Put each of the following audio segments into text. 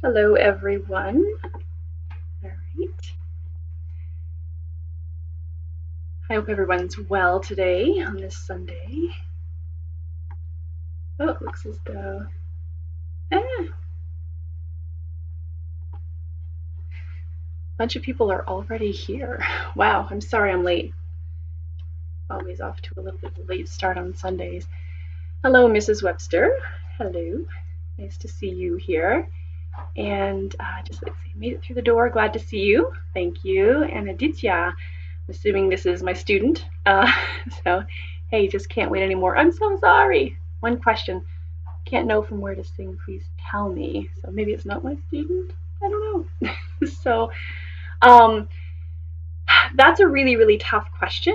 Hello, everyone. All right. I hope everyone's well today on this Sunday. Oh, it looks as though. A bunch of people are already here. Wow, I'm sorry I'm late. Always off to a little bit of a late start on Sundays. Hello, Mrs. Webster. Hello. Nice to see you here. And just like say, made it through the door. Glad to see you. Thank you. And Aditya, I'm assuming this is my student. So, hey, just can't wait anymore. I'm so sorry. One question. Can't know from where to sing. Please tell me. So maybe it's not my student. I don't know. So, um, that's a really, really tough question.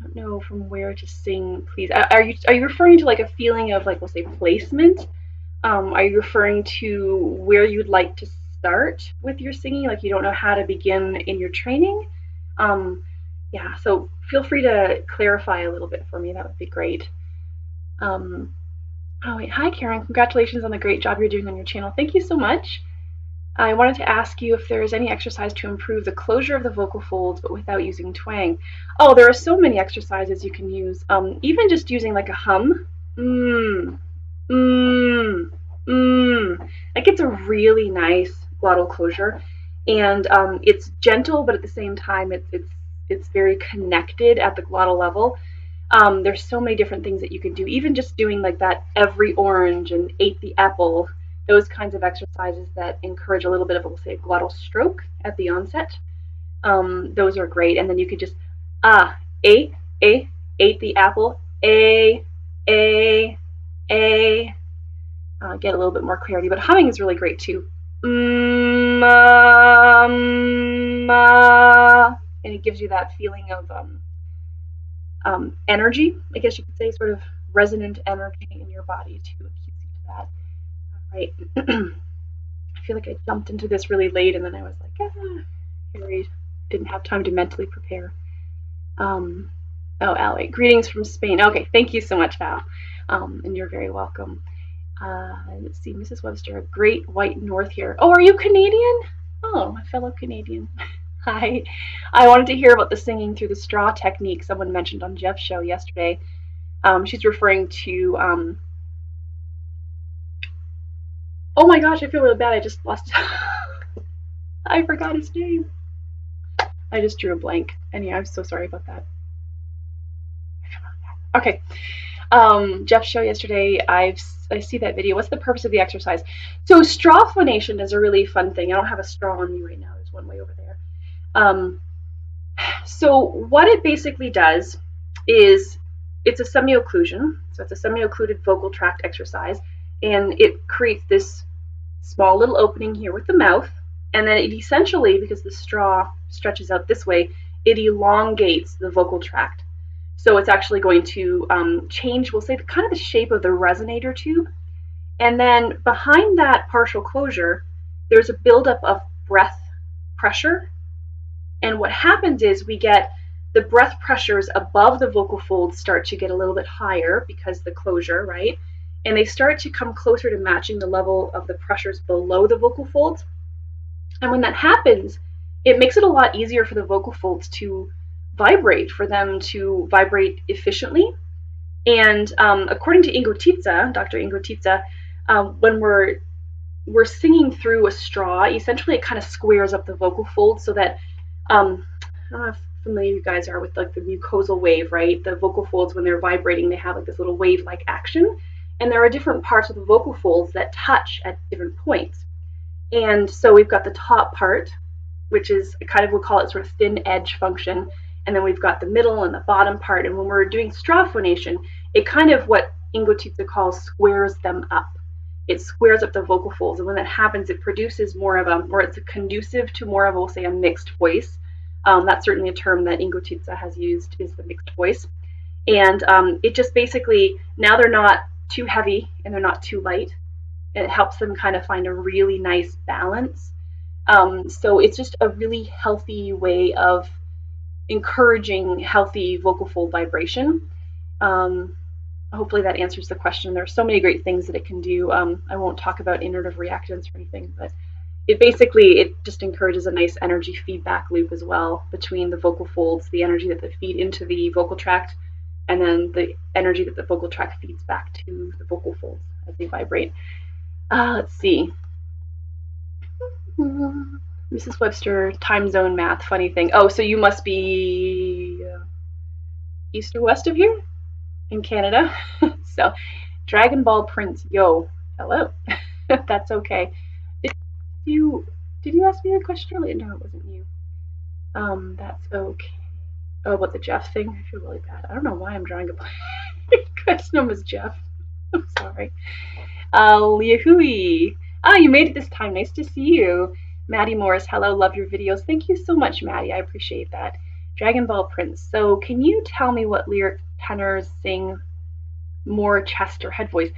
I don't know from where to sing. Please, are you referring to like a feeling of like we'll say placement? Are you referring to where you'd like to start with your singing? Like you don't know how to begin in your training? Um, yeah, so feel free to clarify a little bit for me. That would be great. Um, oh, wait. Hi, Karen. Congratulations on the great job you're doing on your channel. Thank you so much. I wanted to ask you if there is any exercise to improve the closure of the vocal folds, but without using twang. Oh, there are so many exercises you can use. Even just using like a hum. Mm, mm, That gets a really nice glottal closure, and it's gentle, but at the same time, it's very connected at the glottal level. There's so many different things that you can do. Even just doing like that every orange and ate the apple, those kinds of exercises that encourage a little bit of, we'll say, a glottal stroke at the onset. Those are great. And then you could just ate, ate the apple, a, get a little bit more clarity. But humming is really great too. And it gives you that feeling of energy, I guess you could say, sort of resonant energy in your body too. It keeps you to that. All right. I feel like I jumped into this really late, and then I was like, Harry didn't have time to mentally prepare. Oh, Ali, greetings from Spain. Okay, thank you so much, Val, and you're very welcome. Let's see, Mrs. Webster, a great white north here. Oh, are you Canadian? Oh, my fellow Canadian. Hi. I wanted to hear about the singing through the straw technique someone mentioned on Jeff's show yesterday. She's referring to. Oh my gosh, I feel really bad. I just lost. I forgot his name. I just drew a blank. And yeah, I'm so sorry about that. Okay. Jeff's show yesterday, I see that video. What's the purpose of the exercise? So straw phonation is a really fun thing. I don't have a straw on me right now. There's one way over there. So what it basically does is it's a semi-occlusion. So it's a semi-occluded vocal tract exercise, and it creates this small little opening here with the mouth, and then it essentially, because the straw stretches out this way, it elongates the vocal tract. So it's actually going to change, we'll say, kind of the shape of the resonator tube. And then behind that partial closure, there's a buildup of breath pressure. And what happens is we get the breath pressures above the vocal folds start to get a little bit higher because the closure, right? And they start to come closer to matching the level of the pressures below the vocal folds. And when that happens, it makes it a lot easier for the vocal folds to vibrate, for them to vibrate efficiently. And according to Ingo Titze, Dr. Ingo Titze, when we're singing through a straw, essentially it kind of squares up the vocal folds so that I don't know how familiar you guys are with like the mucosal wave, right? The vocal folds, when they're vibrating, they have like this little wave-like action, and there are different parts of the vocal folds that touch at different points. And so we've got the top part, which is kind of, we'll call it sort of thin edge function, and then we've got the middle and the bottom part. And when we're doing straw phonation, it kind of, what Ingo Titze calls, squares them up. It squares up the vocal folds, and when that happens, it produces more of a, or it's conducive to more of, we'll say, a mixed voice. That's certainly a term that Ingo Titze has used, is the mixed voice. And it just basically, now they're not too heavy and they're not too light. It helps them kind of find a really nice balance. So it's just a really healthy way of encouraging healthy vocal fold vibration. hopefully that answers the question. There's so many great things that it can do. I won't talk about innervative reactants or anything, but it just encourages a nice energy feedback loop as well between the vocal folds, the energy that they feed into the vocal tract, and then the energy that the vocal tract feeds back to the vocal folds as they vibrate. Let's see. Mrs. Webster, time zone math, funny thing. Oh, so you must be east or west of here in Canada. So, Dragon Ball Prince, yo, hello. That's okay. Did you did you ask me a question earlier? No, it wasn't you. That's okay. Oh, about the Jeff thing? I feel really bad. I don't know why I'm drawing a blank. His name was Jeff. I'm sorry. Liahui. You made it this time. Nice to see you. Maddie Morris, hello, love your videos. Thank you so much, Maddie. I appreciate that. Dragon Ball Prince. So, can you tell me what lyric tenors sing more chest or head voice?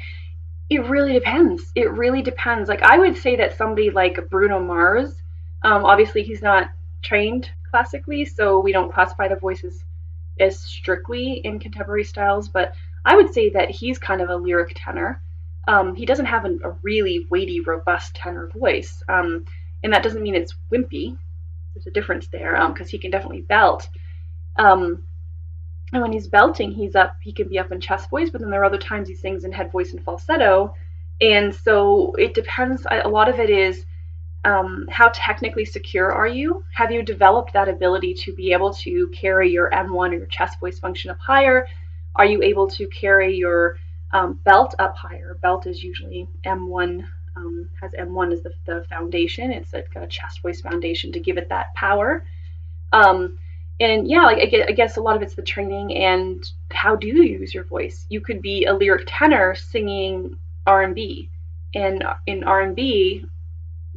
It really depends. It really depends. Like, I would say that somebody like Bruno Mars, obviously he's not trained classically, so we don't classify the voices as strictly in contemporary styles, but I would say that he's kind of a lyric tenor. He doesn't have a really weighty, robust tenor voice, and that doesn't mean it's wimpy. There's a difference there, because he can definitely belt. Um, and when he's belting, he can be up in chest voice, but then there are other times he sings in head voice and falsetto. And so it depends. A lot of it is how technically secure are you? Have you developed that ability to be able to carry your M1 or your chest voice function up higher? Are you able to carry your belt up higher? Belt is usually M1, has M1 as the foundation. It's like a chest voice foundation to give it that power. And yeah, like I guess a lot of it's the training and how do you use your voice. You could be a lyric tenor singing R&B, and in R&B,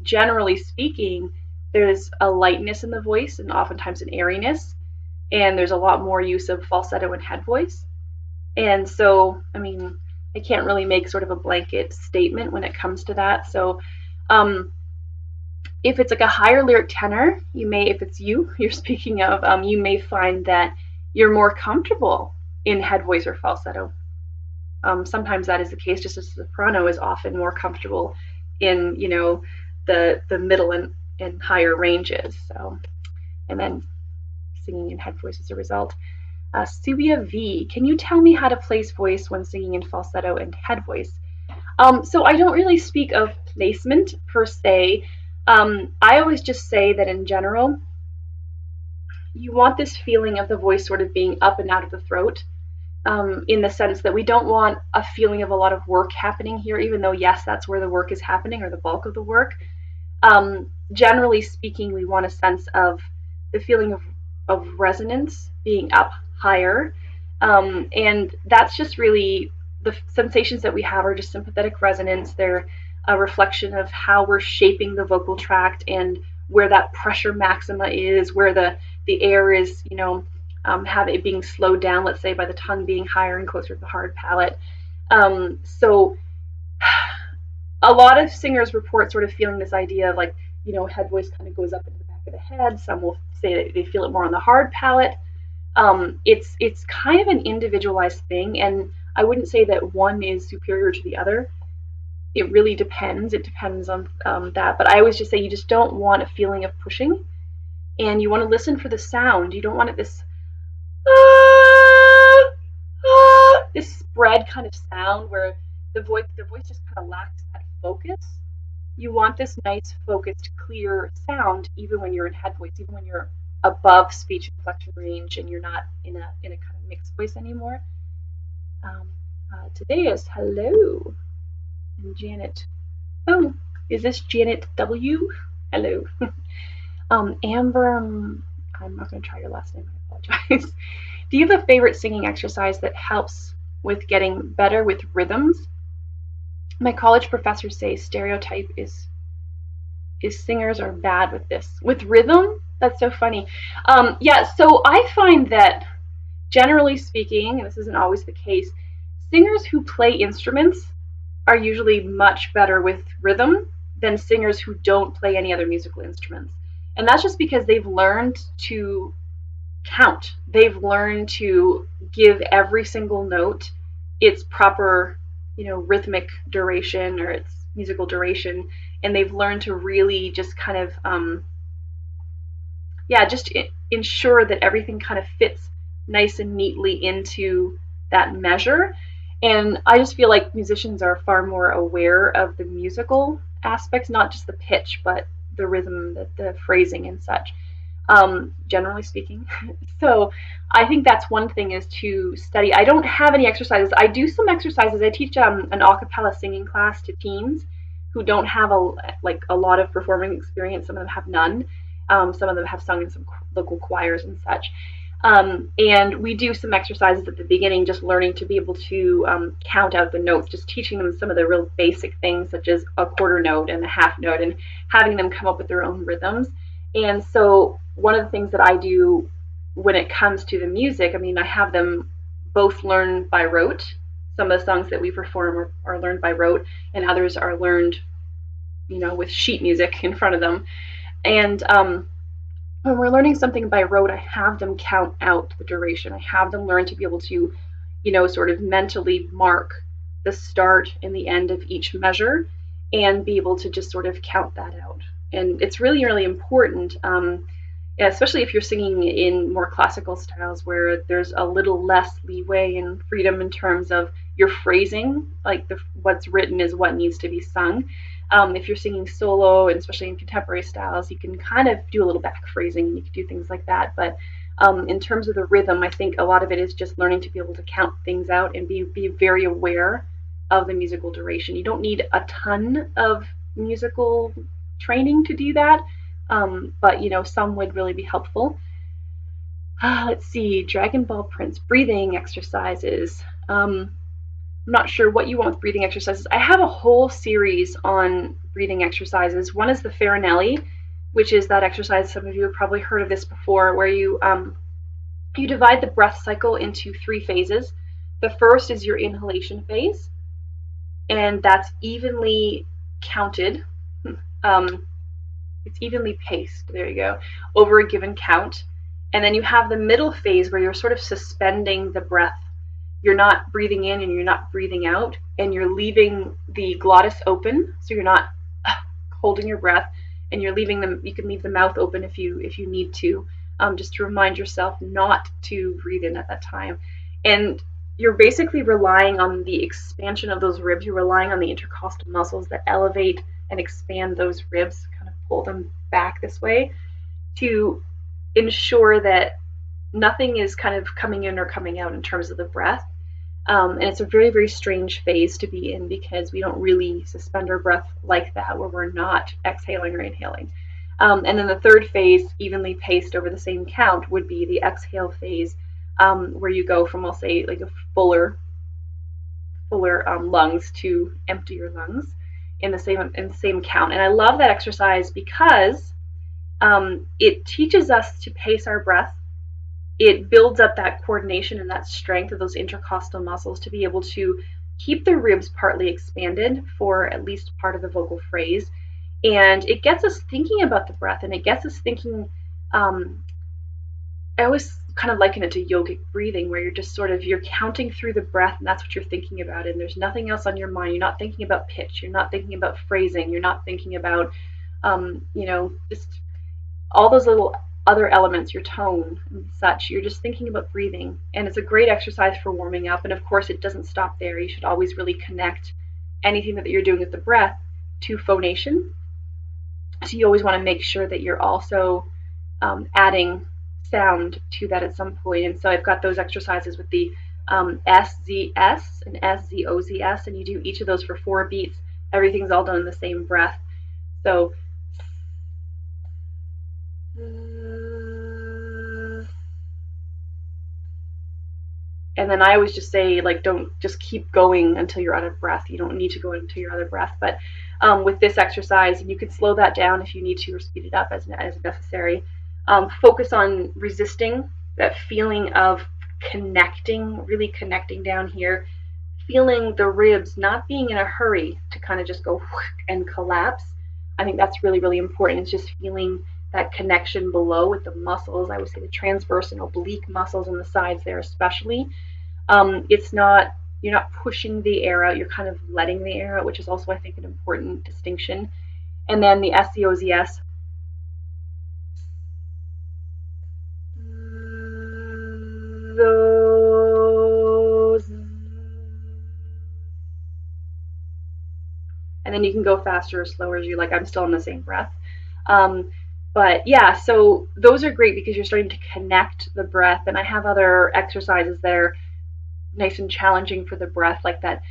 generally speaking, there's a lightness in the voice and oftentimes an airiness, and there's a lot more use of falsetto and head voice. And so, I mean, I can't really make sort of a blanket statement when it comes to that. So, if it's like a higher lyric tenor, if it's you're speaking of, you may find that you're more comfortable in head voice or falsetto. Sometimes that is the case, just as a soprano is often more comfortable in, the middle and higher ranges. So, and then singing in head voice as a result. Subia V, can you tell me how to place voice when singing in falsetto and head voice? So I don't really speak of placement per se. I always just say that in general, you want this feeling of the voice sort of being up and out of the throat, in the sense that we don't want a feeling of a lot of work happening here, even though, yes, that's where the work is happening or the bulk of the work. Generally speaking, we want a sense of the feeling of resonance being up higher. And that's just really the sensations that we have are just sympathetic resonance. They're a reflection of how we're shaping the vocal tract and where that pressure maxima is, where the air is, have it being slowed down, let's say, by the tongue being higher and closer to the hard palate. So a lot of singers report sort of feeling this idea of like, head voice kind of goes up into the back of the head. Some will say that they feel it more on the hard palate. It's kind of an individualized thing, and I wouldn't say that one is superior to the other. It really depends. It depends on that. But I always just say you just don't want a feeling of pushing, and you want to listen for the sound. You don't want it this this spread kind of sound where the voice just kind of lacks that focus. You want this nice, focused, clear sound, even when you're in head voice, even when you're above speech inflection range and you're not in a kind of mixed voice anymore. Today is hello, and Janet. Oh, is this Janet W? Hello. Amber. I'm not going to try your last name. I apologize. Do you have a favorite singing exercise that helps with getting better with rhythms? My college professors say stereotype is singers are bad with this. With rhythm? That's so funny. Yeah, so I find that generally speaking, and this isn't always the case, singers who play instruments are usually much better with rhythm than singers who don't play any other musical instruments. And that's just because they've learned to count. They've learned to give every single note its proper, rhythmic duration or its musical duration, and they've learned to really just kind of just ensure that everything kind of fits nice and neatly into that measure. And I just feel like musicians are far more aware of the musical aspects, not just the pitch, but the rhythm, the phrasing and such, generally speaking. So I think that's one thing, is to study. I don't have any exercises. I do some exercises. I teach an a cappella singing class to teens who don't have a lot of performing experience. Some of them have none. Some of them have sung in some local choirs and such. And we do some exercises at the beginning, just learning to be able to count out the notes, just teaching them some of the real basic things, such as a quarter note and a half note, and having them come up with their own rhythms. And so one of the things that I do when it comes to the music, I have them both learn by rote. Some of the songs that we perform are learned by rote, and others are learned, with sheet music in front of them. And when we're learning something by rote, I have them count out the duration. I have them learn to be able to, sort of mentally mark the start and the end of each measure, and be able to just sort of count that out. And it's really, really important, especially if you're singing in more classical styles where there's a little less leeway and freedom in terms of your phrasing, like what's written is what needs to be sung. If you're singing solo, and especially in contemporary styles, you can kind of do a little back phrasing, and you can do things like that. But in terms of the rhythm, I think a lot of it is just learning to be able to count things out and be very aware of the musical duration. You don't need a ton of musical training to do that, but some would really be helpful. Let's see, Dragon Ball Prince, breathing exercises. I'm not sure what you want with breathing exercises. I have a whole series on breathing exercises. One is the Farinelli, which is that exercise, some of you have probably heard of this before, where you divide the breath cycle into 3 phases. The first is your inhalation phase, and that's evenly counted. It's evenly paced, there you go, over a given count. And then you have the middle phase where you're sort of suspending the breath. You're not breathing in and you're not breathing out, and you're leaving the glottis open, so you're not holding your breath, and you're leaving them. You can leave the mouth open if you need to, just to remind yourself not to breathe in at that time. And you're basically relying on the expansion of those ribs. You're relying on the intercostal muscles that elevate and expand those ribs, kind of pull them back this way, to ensure that nothing is kind of coming in or coming out in terms of the breath. And it's a very, very strange phase to be in, because we don't really suspend our breath like that, where we're not exhaling or inhaling. And then the third phase, evenly paced over the same count, would be the exhale phase, where you go from, I'll say, like a fuller lungs to emptier lungs in the same count. And I love that exercise because it teaches us to pace our breath. It builds up that coordination and that strength of those intercostal muscles to be able to keep the ribs partly expanded for at least part of the vocal phrase. And it gets us thinking about the breath, and it gets us thinking, I always kind of liken it to yogic breathing, where you're just you're counting through the breath, and that's what you're thinking about, and there's nothing else on your mind. You're not thinking about pitch, you're not thinking about phrasing, you're not thinking about, just all those little other elements, your tone and such. You're just thinking about breathing, and it's a great exercise for warming up. And of course, it doesn't stop there. You should always really connect anything that you're doing with the breath to phonation. So you always want to make sure that you're also adding sound to that at some point. And so I've got those exercises with the SZS and SZOZS, and you do each of those for 4 beats. Everything's all done in the same breath. So and then I always just say, don't just keep going until you're out of breath. You don't need to go until you're out of breath. But with this exercise, and you can slow that down if you need to, or speed it up as necessary. Focus on resisting that feeling of connecting, really connecting down here, feeling the ribs not being in a hurry to kind of just go and collapse. I think that's really, really important. It's just feeling that connection below with the muscles. I would say the transverse and oblique muscles on the sides there especially. It's not You're not pushing the air out, you're kind of letting the air out, which is also, I think, an important distinction. And then the SEOZS. Those. And then you can go faster or slower as you like. I'm still in the same breath. But yeah, so those are great because you're starting to connect the breath. And I have other exercises that are nice and challenging for the breath, like that.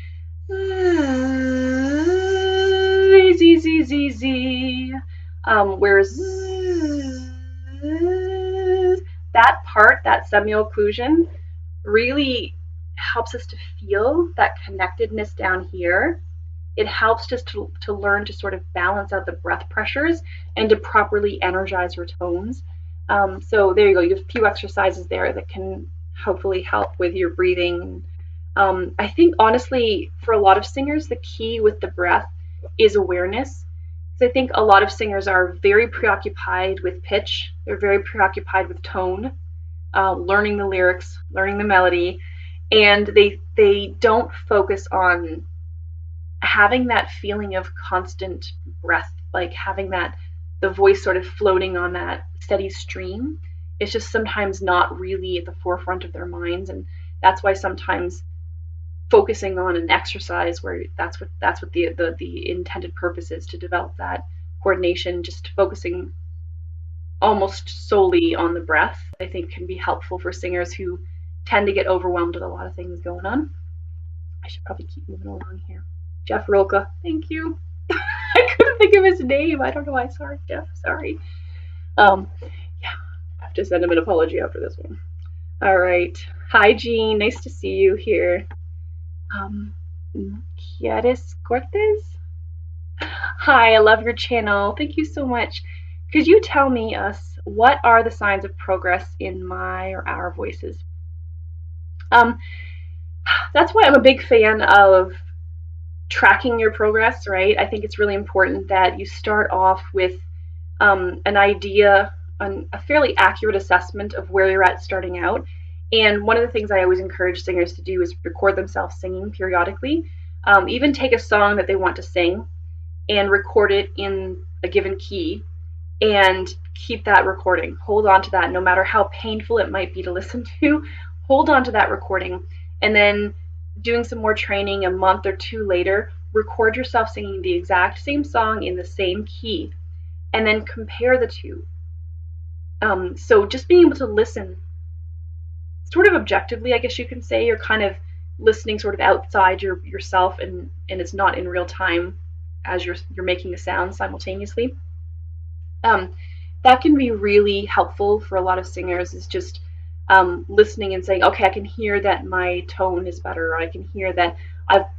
Z, Z, Z, Z. Whereas that part, that semi-occlusion, really helps us to feel that connectedness down here. It helps us to learn to sort of balance out the breath pressures and to properly energize your tones. So there you go. You have a few exercises there that can hopefully help with your breathing. I think, honestly, for a lot of singers, the key with the breath is awareness. So I think a lot of singers are very preoccupied with pitch. They're very preoccupied with tone, learning the lyrics, learning the melody, and they don't focus on having that feeling of constant breath, like having that the voice sort of floating on that steady stream. It's just sometimes not really at the forefront of their minds, and that's why sometimes focusing on an exercise where that's what the intended purpose is, to develop that coordination, just focusing almost solely on the breath, I think can be helpful for singers who tend to get overwhelmed with a lot of things going on. I should probably keep moving along here. Jeff Rilke, thank you. I couldn't think of his name. I don't know why. Sorry, Jeff. Sorry. Yeah, I have to send him an apology after this one. All right. Hi, Jean. Nice to see you here. Quieres Cortes? Hi, I love your channel. Thank you so much. Could you tell me what are the signs of progress in my or our voices? That's why I'm a big fan of tracking your progress, right? I think it's really important that you start off with an idea, a fairly accurate assessment of where you're at starting out. And one of the things I always encourage singers to do is record themselves singing periodically. Even take a song that they want to sing and record it in a given key and keep that recording. Hold on to that, no matter how painful it might be to listen to. Hold on to that recording, and then doing some more training a month or two later, record yourself singing the exact same song in the same key, and then compare the two. So just being able to listen sort of objectively, I guess you can say, you're kind of listening sort of outside yourself, and it's not in real time as you're making the sound simultaneously. That can be really helpful for a lot of singers, is just listening and saying, okay, I can hear that my tone is better, or I can hear that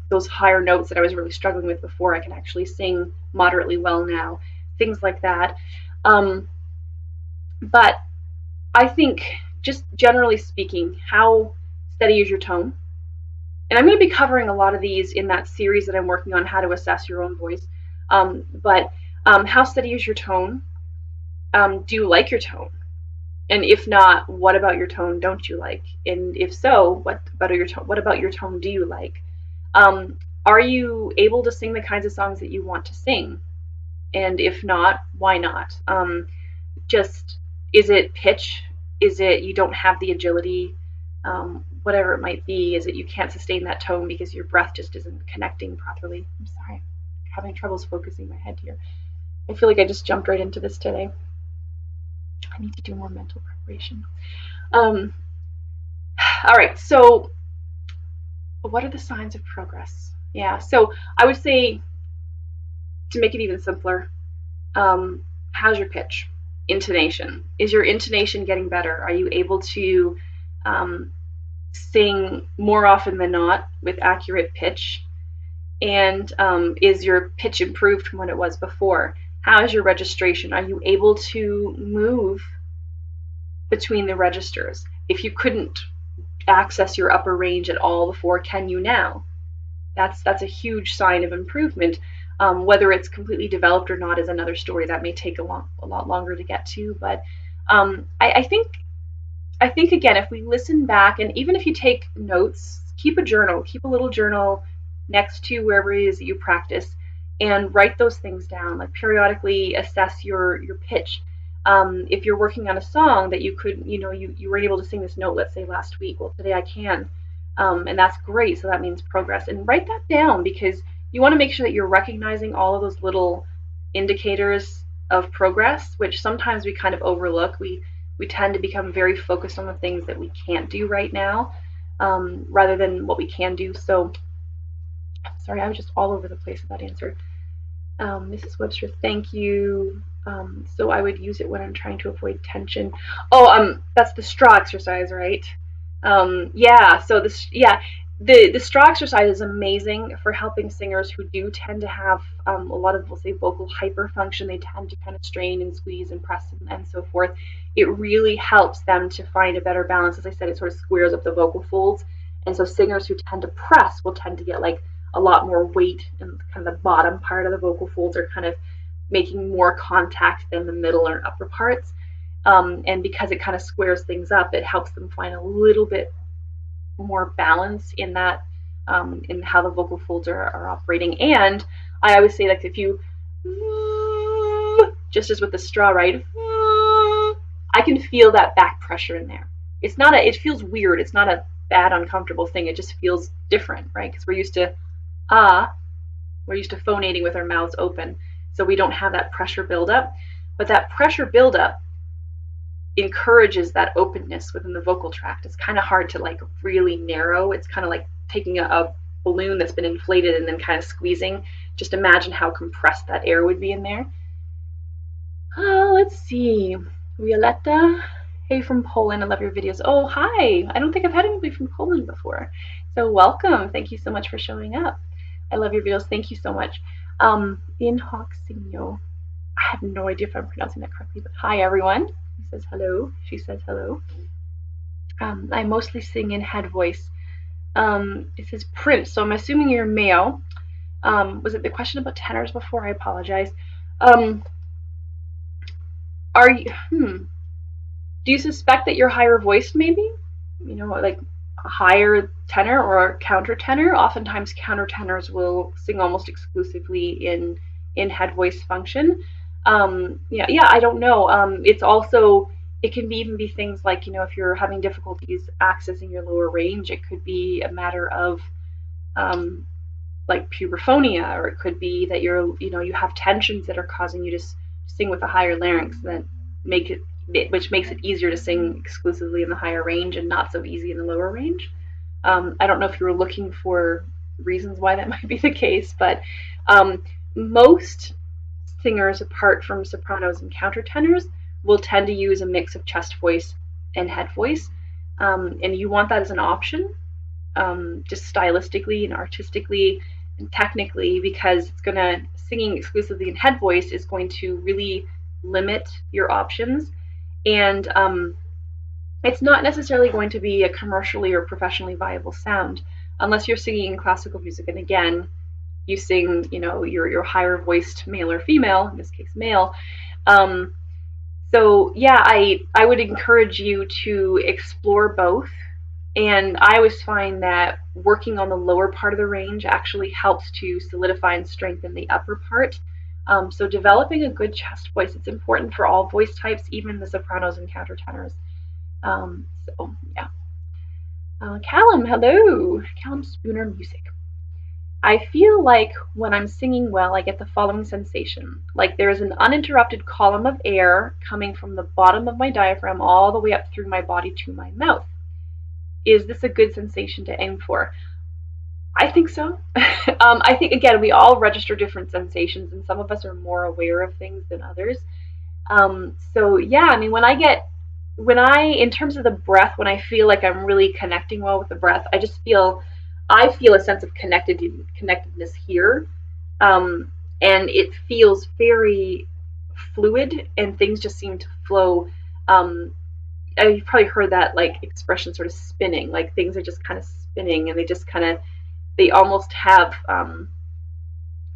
those higher notes that I was really struggling with before, I can actually sing moderately well now, things like that. But I think, just generally speaking, how steady is your tone? And I'm going to be covering a lot of these in that series that I'm working on, how to assess your own voice. But how steady is your tone? Do you like your tone? And if not, what about your tone don't you like? And if so, what about your tone do you like? Are you able to sing the kinds of songs that you want to sing? And if not, why not? Just, is it pitch? Is it you don't have the agility? Whatever it might be, is it you can't sustain that tone because your breath just isn't connecting properly? I'm sorry, I'm having troubles focusing my head here. I feel like I just jumped right into this today. I need to do more mental preparation. All right, so what are the signs of progress? Yeah, so I would say, to make it even simpler, how's your pitch? Intonation. Is your intonation getting better? Are you able to sing more often than not with accurate pitch? And is your pitch improved from what it was before? How is your registration? Are you able to move between the registers? If you couldn't access your upper range at all before, can you now? That's a huge sign of improvement. Whether it's completely developed or not is another story that may take a lot longer to get to. But I think again, if we listen back, and even if you take notes keep a journal, keep a little journal next to wherever it is that you practice, and write those things down. Like periodically assess your pitch. If you're working on a song that you could, you were able to sing this note, let's say last week, well, today I can, and that's great. So that means progress. And write that down, because you want to make sure that you're recognizing all of those little indicators of progress, which sometimes we kind of overlook. We tend to become very focused on the things that we can't do right now, rather than what we can do. So, sorry, I was just all over the place with that answer. Mrs. Webster, thank you. So I would use it when I'm trying to avoid tension. Oh, that's the straw exercise, right? Yeah. So the straw exercise is amazing for helping singers who do tend to have a lot of, we'll say, vocal hyperfunction. They tend to kind of strain and squeeze and press and so forth. It really helps them to find a better balance. As I said, it sort of squares up the vocal folds, and so singers who tend to press will tend to get like a lot more weight, and kind of the bottom part of the vocal folds are kind of making more contact than the middle or upper parts. And because it kind of squares things up, it helps them find a little bit more balance in that, in how the vocal folds are operating. And I always say, like, if you, just as with the straw, right, I can feel that back pressure in there. It feels weird. It's not a bad, uncomfortable thing. It just feels different, right? Because we're used to phonating with our mouths open, so we don't have that pressure buildup. But that pressure buildup encourages that openness within the vocal tract. It's kind of hard to like really narrow. It's kind of like taking a balloon that's been inflated and then kind of squeezing. Just imagine how compressed that air would be in there. Let's see. Violetta, hey from Poland, I love your videos. Oh, hi. I don't think I've had anybody from Poland before. So welcome. Thank you so much for showing up. I love your videos. Thank you so much. In Hoxinho. I have no idea if I'm pronouncing that correctly, but hi everyone. He says hello. She says hello. I mostly sing in head voice. It says Prince, so I'm assuming you're male. Was it the question about tenors before? I apologize. Are you? Do you suspect that you're higher voiced, maybe? Like a higher tenor or a countertenor. Oftentimes, countertenors will sing almost exclusively in head voice function. Yeah, I don't know. It can even be things like, if you're having difficulties accessing your lower range, it could be a matter of like puberphonia, or it could be that you have tensions that are causing you to sing with a higher larynx which makes it easier to sing exclusively in the higher range and not so easy in the lower range. I don't know if you were looking for reasons why that might be the case, but most singers, apart from sopranos and countertenors, will tend to use a mix of chest voice and head voice, and you want that as an option, just stylistically and artistically and technically, because singing exclusively in head voice is going to really limit your options, and it's not necessarily going to be a commercially or professionally viable sound unless you're singing in classical music. And again, you sing, your higher voiced male or female, in this case male. So yeah, I would encourage you to explore both. And I always find that working on the lower part of the range actually helps to solidify and strengthen the upper part. So developing a good chest voice, it's important for all voice types, even the sopranos and countertenors. So yeah. Callum, hello. Callum Spooner Music. I feel like when I'm singing well, I get the following sensation. Like there is an uninterrupted column of air coming from the bottom of my diaphragm all the way up through my body to my mouth. Is this a good sensation to aim for? I think so. I think, again, we all register different sensations, and some of us are more aware of things than others. So yeah, I mean, in terms of the breath, when I feel like I'm really connecting well with the breath, I feel a sense of connectedness here, and it feels very fluid, and things just seem to flow. You've probably heard that like expression, sort of spinning, like things are just kind of spinning, and they almost have not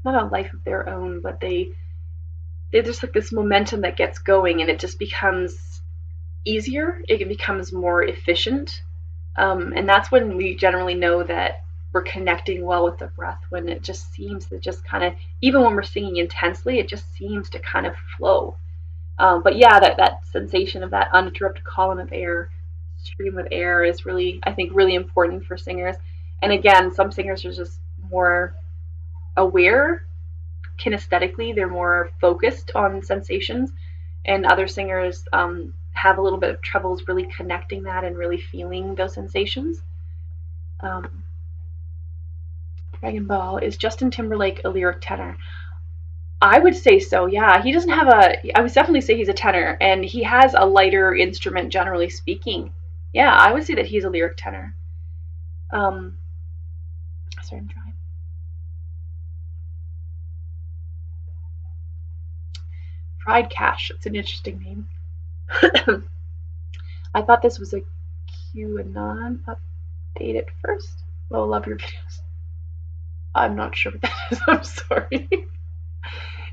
a life of their own, but they're just like this momentum that gets going, and it just becomes easier. It becomes more efficient. And that's when we generally know that we're connecting well with the breath, when it just seems to just kind of, even when we're singing intensely, it just seems to kind of flow. But yeah, that sensation of that uninterrupted column of air, stream of air, is really, I think, really important for singers. And again, some singers are just more aware kinesthetically, they're more focused on sensations, and other singers have a little bit of troubles really connecting that and really feeling those sensations. Dragon Ball, is Justin Timberlake a lyric tenor? I would say so, yeah. He doesn't have I would definitely say he's a tenor, and he has a lighter instrument, generally speaking. Yeah, I would say that he's a lyric tenor. Sorry, I'm trying. Fried Cash, it's an interesting name. I thought this was a QAnon update at first. Oh, love your videos. I'm not sure what that is. I'm sorry.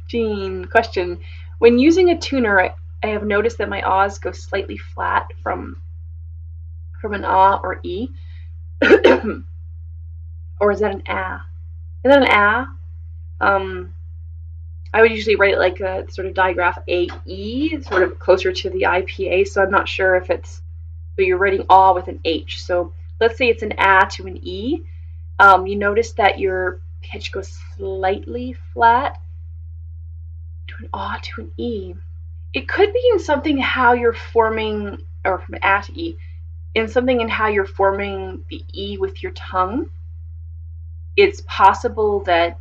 Jean, question. When using a tuner, I have noticed that my ahs go slightly flat from an ah or e. Or is that an ah? Is that an ah? I would usually write it like a sort of digraph AE, sort of closer to the IPA, so I'm not sure if it's, but you're writing ah with an H. So let's say it's an ah to an E. You notice that your pitch goes slightly flat to an ah to an E. It could be in something how you're forming, or from ah to E, in something in how you're forming the E with your tongue. It's possible that,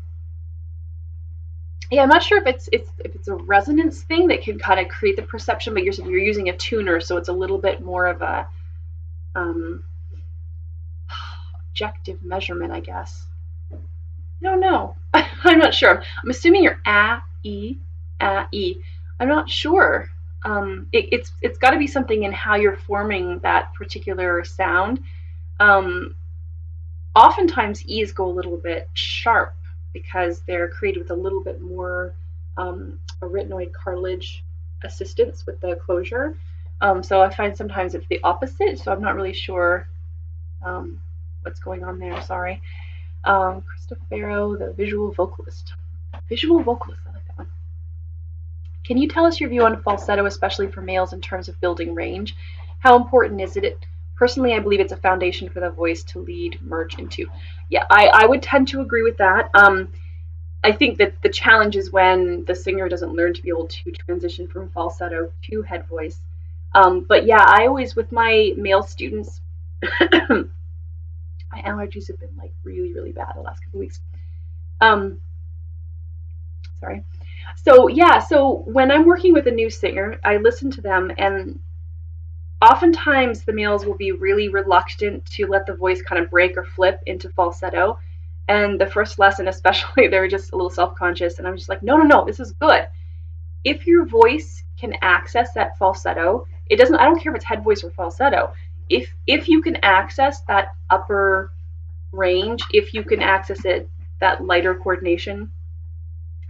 yeah, I'm not sure if it's a resonance thing that can kind of create the perception, but you're using a tuner, so it's a little bit more of a objective measurement, I guess. I don't know. I'm not sure. I'm assuming you're ah e. I'm not sure. It's got to be something in how you're forming that particular sound. Oftentimes E's go a little bit sharp because they're created with a little bit more arytenoid cartilage assistance with the closure. So I find sometimes it's the opposite, so I'm not really sure what's going on there, sorry. Christopher Barrow, the visual vocalist. Visual vocalist, I like that one. Can you tell us your view on falsetto, especially for males, in terms of building range? How important is it? Personally, I believe it's a foundation for the voice to lead, merge into. Yeah, I would tend to agree with that. I think that the challenge is when the singer doesn't learn to be able to transition from falsetto to head voice. But yeah, I always, with my male students, my allergies have been like really, really bad the last couple of weeks. Sorry. So yeah, so when I'm working with a new singer, I listen to them, and oftentimes the males will be really reluctant to let the voice kind of break or flip into falsetto. And the first lesson, especially, they're just a little self-conscious, and I'm just like, no, this is good. If your voice can access that falsetto, I don't care if it's head voice or falsetto. If you can access that upper range, if you can access it, that lighter coordination,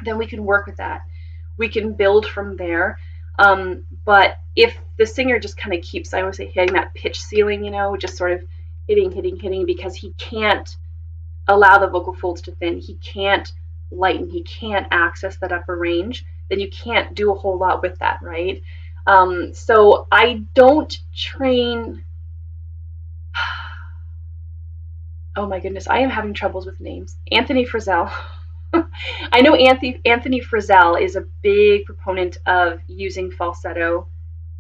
then we can work with that. We can build from there. But if the singer just kind of keeps, I always say, hitting that pitch ceiling, just sort of hitting, because he can't allow the vocal folds to thin, he can't lighten, he can't access that upper range, then you can't do a whole lot with that, right? So I don't train. Oh my goodness, I am having troubles with names. Anthony Frisell. I know Anthony Frisell is a big proponent of using falsetto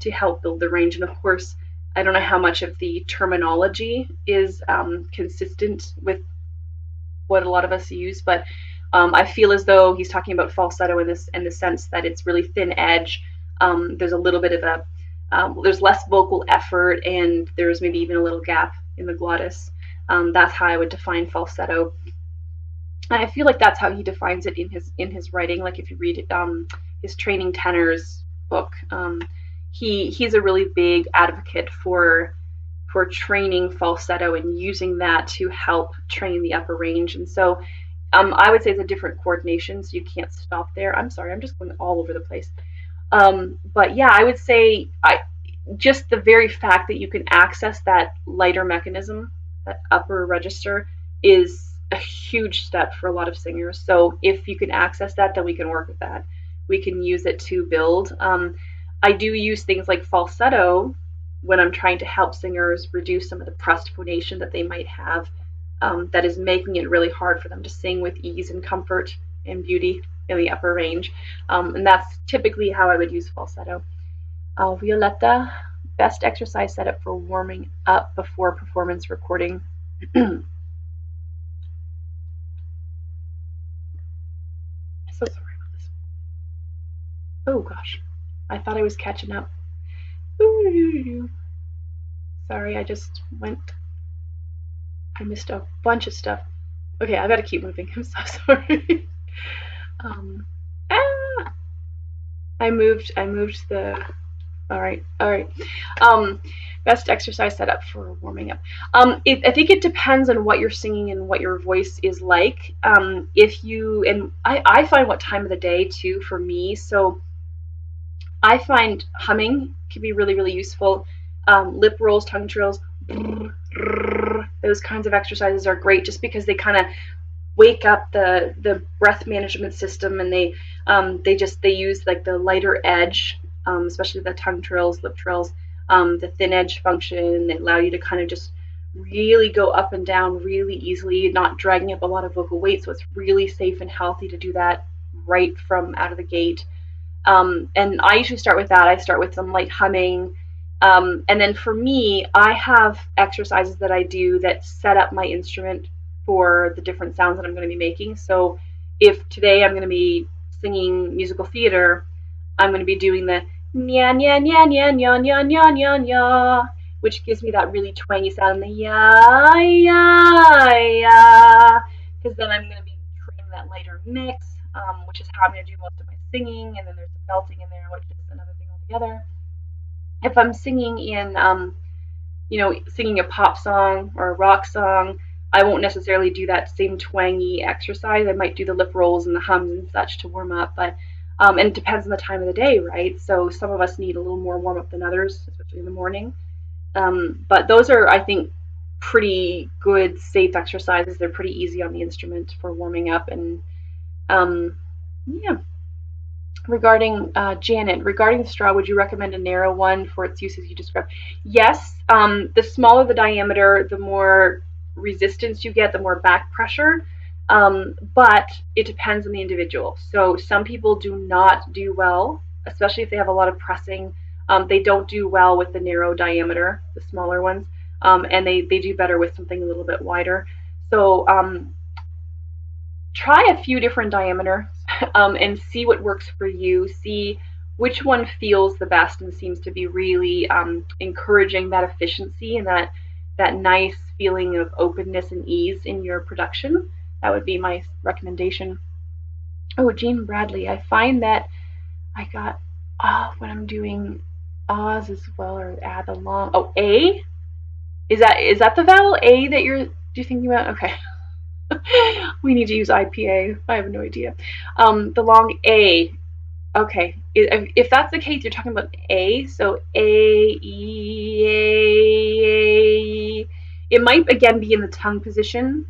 to help build the range. And of course, I don't know how much of the terminology is consistent with what a lot of us use, but I feel as though he's talking about falsetto in the sense that it's really thin edge. There's a little bit of there's less vocal effort, and there's maybe even a little gap in the glottis. That's how I would define falsetto. And I feel like that's how he defines it in his writing. Like if you read his Training Tenors book, he's a really big advocate for training falsetto and using that to help train the upper range. And so I would say it's a different coordination, so you can't stop there. I'm sorry, I'm just going all over the place. But yeah, I would say just the very fact that you can access that lighter mechanism, that upper register, is a huge step for a lot of singers. So if you can access that, then we can work with that. We can use it to build. I do use things like falsetto when I'm trying to help singers reduce some of the pressed phonation that they might have, that is making it really hard for them to sing with ease and comfort and beauty in the upper range. And that's typically how I would use falsetto. Violetta, best exercise setup for warming up before performance recording. So sorry about this. Oh gosh, I thought I was catching up. Sorry, I missed a bunch of stuff. Okay, I gotta keep moving. I'm so sorry. I moved the. All right. Best exercise setup for warming up. I think it depends on what you're singing and what your voice is like. I find what time of the day too for me. So I find humming can be really, really useful. Lip rolls, tongue trills, those kinds of exercises are great just because they kind of wake up the breath management system, and they use like the lighter edge, especially the tongue trills, lip trills, the thin edge function. They allow you to kind of just really go up and down really easily, not dragging up a lot of vocal weight. So it's really safe and healthy to do that right from out of the gate. And I usually start with that. I start with some light humming. And then for me, I have exercises that I do that set up my instrument for the different sounds that I'm going to be making. So if today I'm going to be singing musical theater, I'm going to be doing the nya nya nya nya nya nya nya nya nya, which gives me that really twangy sound, the ya ya ya, because then I'm going to be creating that lighter mix, which is how I'm going to do most of my singing. And then there's some belting in there, which is another thing altogether. If I'm singing singing a pop song or a rock song, I won't necessarily do that same twangy exercise. I might do the lip rolls and the hums and such to warm up, but and it depends on the time of the day, right? So some of us need a little more warm up than others, especially in the morning. But those are, I think, pretty good, safe exercises. They're pretty easy on the instrument for warming up, and yeah. Regarding Janet, regarding the straw, would you recommend a narrow one for its use as you described? Yes. The smaller the diameter, the more resistance you get, the more back pressure. But it depends on the individual. So some people do not do well, especially if they have a lot of pressing. They don't do well with the narrow diameter, the smaller ones, and they do better with something a little bit wider. So try a few different diameters, and see what works for you. See which one feels the best and seems to be really encouraging that efficiency and that nice feeling of openness and ease in your production. That would be my recommendation. Oh, Jean Bradley, I find that I got when I'm doing ahs as well, or add the long. Oh, A? Is that the vowel A that you're thinking about? Okay. We need to use IPA. I have no idea. The long A. Okay. If that's the case, you're talking about A. So A, E, A. It might again be in the tongue position.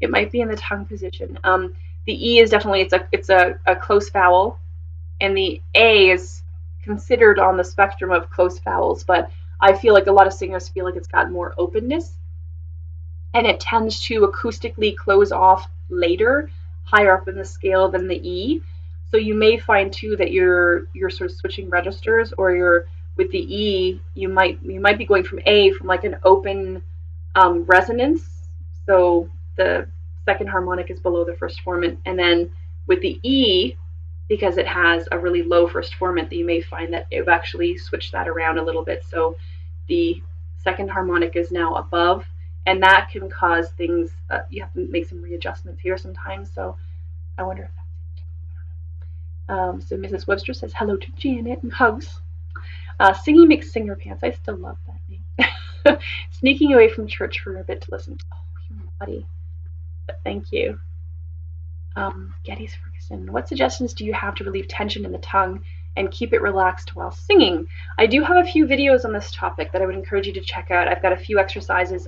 It might be in the tongue position. The E is definitely it's a close vowel, and the A is considered on the spectrum of close vowels. But I feel like a lot of singers feel like it's got more openness, and it tends to acoustically close off later, higher up in the scale than the E. So you may find too that you're sort of switching registers, or you're with the E, you might be going from A, from like an open resonance. So the second harmonic is below the first formant, and then with the E, because it has a really low first formant, that you may find that it actually switched that around a little bit. So the second harmonic is now above, and that can cause things. You have to make some readjustments here sometimes. So I wonder if that's it. So Mrs. Webster says hello to Janet and hugs. Singing makes singer pants. I still love that name. Sneaking away from church for a bit to listen. Oh, you're naughty. But thank you. Gettys Ferguson. What suggestions do you have to relieve tension in the tongue and keep it relaxed while singing. I do have a few videos on this topic that I would encourage you to check out. I've got a few exercises.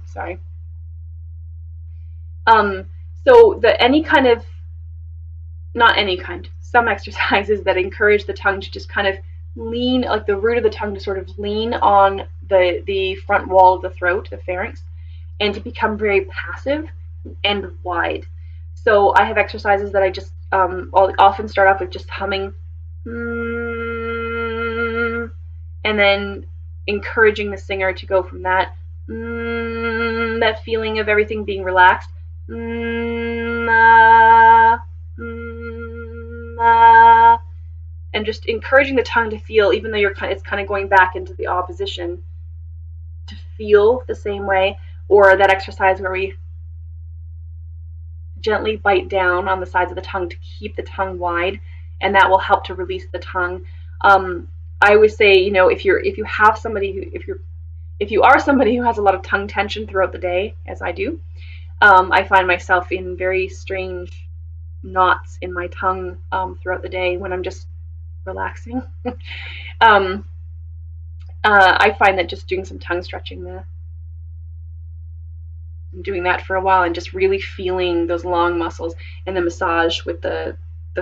Sorry. So some exercises that encourage the tongue to just kind of lean, like the root of the tongue to sort of lean on the front wall of the throat, the pharynx, and to become very passive and wide. So I have exercises that I just I'll often start off with just humming, and then encouraging the singer to go from that feeling of everything being relaxed, and just encouraging the tongue to feel, even though it's kind of going back into the opposition, to feel the same way. Or that exercise where we gently bite down on the sides of the tongue to keep the tongue wide, and that will help to release the tongue. I always say, if you are somebody who has a lot of tongue tension throughout the day, as I do, I find myself in very strange knots in my tongue throughout the day when I'm just relaxing. I find that just doing some tongue stretching there, doing that for a while and just really feeling those long muscles, and the massage with the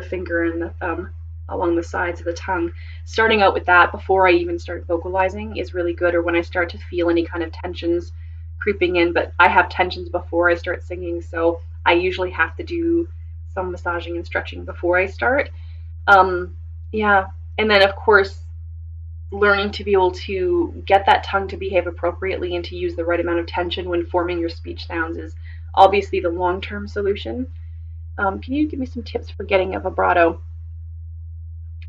finger and the thumb along the sides of the tongue, starting out with that before I even start vocalizing is really good, or when I start to feel any kind of tensions creeping in. But I have tensions before I start singing, so I usually have to do some massaging and stretching before I start. Yeah, and then of course learning to be able to get that tongue to behave appropriately and to use the right amount of tension when forming your speech sounds is obviously the long-term solution. Can you give me some tips for getting a vibrato?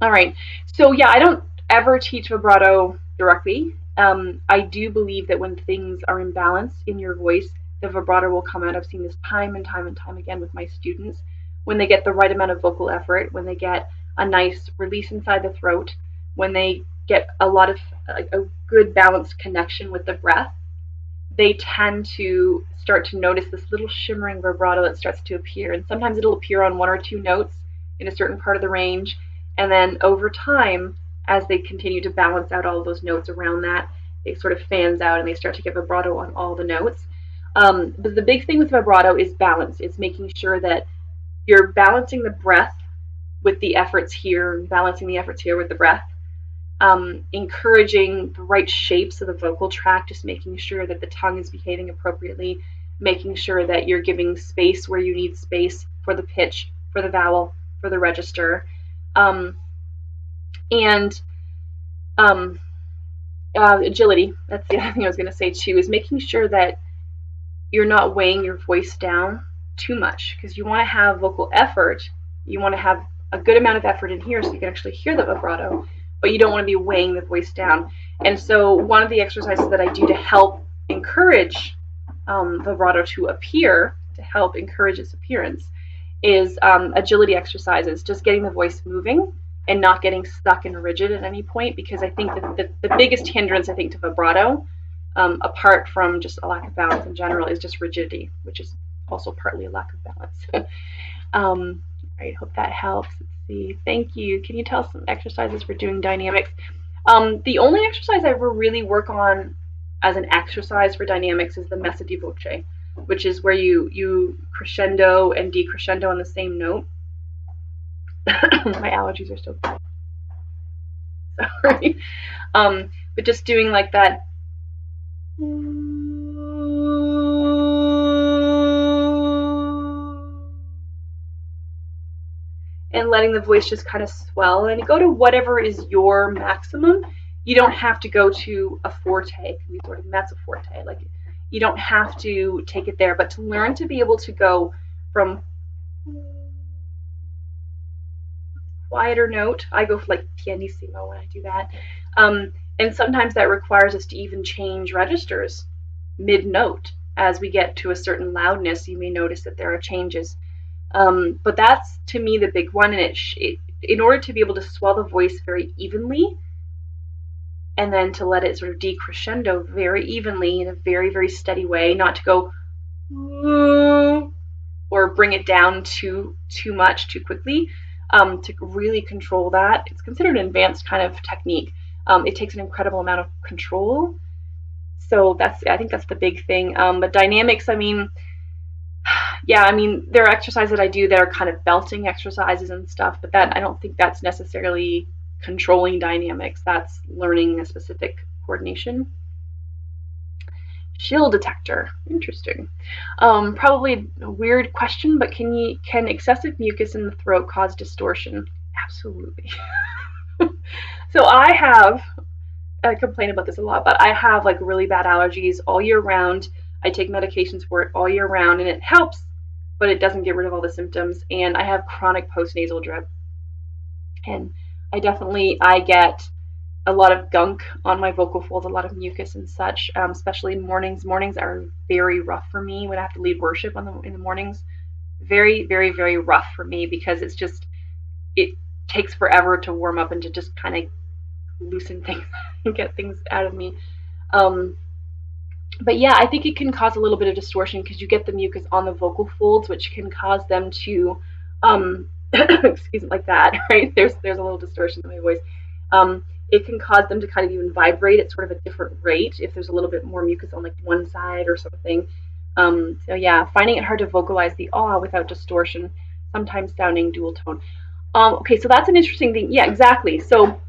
All right, so yeah, I don't ever teach vibrato directly. I do believe that when things are in balance in your voice, the vibrato will come out. I've seen this time and time and time again with my students. When they get the right amount of vocal effort, when they get a nice release inside the throat, when they get a good balanced connection with the breath, they tend to start to notice this little shimmering vibrato that starts to appear. And sometimes it'll appear on one or two notes in a certain part of the range. And then over time, as they continue to balance out all of those notes around that, it sort of fans out and they start to get vibrato on all the notes. But the big thing with vibrato is balance. It's making sure that you're balancing the breath with the efforts here, balancing the efforts here with the breath. Encouraging the right shapes of the vocal tract, just making sure that the tongue is behaving appropriately, making sure that you're giving space where you need space for the pitch, for the vowel, for the register. Agility, that's the other thing I was going to say too, is making sure that you're not weighing your voice down too much, because you want to have vocal effort, you want to have a good amount of effort in here so you can actually hear the vibrato, but you don't want to be weighing the voice down. And so one of the exercises that I do to help encourage vibrato to appear, to help encourage its appearance, is agility exercises, just getting the voice moving and not getting stuck and rigid at any point, because I think that the biggest hindrance, I think, to vibrato, apart from just a lack of balance in general, is just rigidity, which is also partly a lack of balance. All right, hope that helps. Let's see. Thank you. Can you tell us some exercises for doing dynamics? The only exercise I ever really work on as an exercise for dynamics is the messa di voce, which is where you crescendo and decrescendo on the same note. My allergies are so bad. Sorry. But just doing like that. And letting the voice just kind of swell and go to whatever is your maximum. You don't have to go to a forte. It can be sort of mezzo forte. Like, you don't have to take it there, but to learn to be able to go from quieter note. I go for like pianissimo when I do that. And sometimes that requires us to even change registers mid-note. As we get to a certain loudness, you may notice that there are changes. But that's, to me, the big one. And in order to be able to swell the voice very evenly, and then to let it sort of decrescendo very evenly in a very, very steady way, not to go or bring it down too much too quickly. to really control that. It's considered an advanced kind of technique. It takes an incredible amount of control. So I think that's the big thing. But dynamics, I mean, yeah, I mean, there are exercises that I do that are kind of belting exercises and stuff, but I don't think that's necessarily controlling dynamics. That's learning a specific coordination. Chill detector, interesting. Probably a weird question, but can excessive mucus in the throat cause distortion? Absolutely. So I complain about this a lot, but I have like really bad allergies all year round. I take medications for it all year round, and it helps, but it doesn't get rid of all the symptoms. And I have chronic postnasal drip, and I get a lot of gunk on my vocal folds, a lot of mucus and such, especially in mornings. Mornings are very rough for me when I have to lead worship in the mornings. Very, very, very rough for me because it takes forever to warm up and to just kind of loosen things and get things out of me. But yeah, I think it can cause a little bit of distortion because you get the mucus on the vocal folds, which can cause them to, excuse me, like that, right? There's a little distortion in my voice. It can cause them to kind of even vibrate at sort of a different rate if there's a little bit more mucus on like one side or something. So yeah, finding it hard to vocalize the ah without distortion, sometimes sounding dual tone. Okay, so that's an interesting thing. Yeah, exactly. So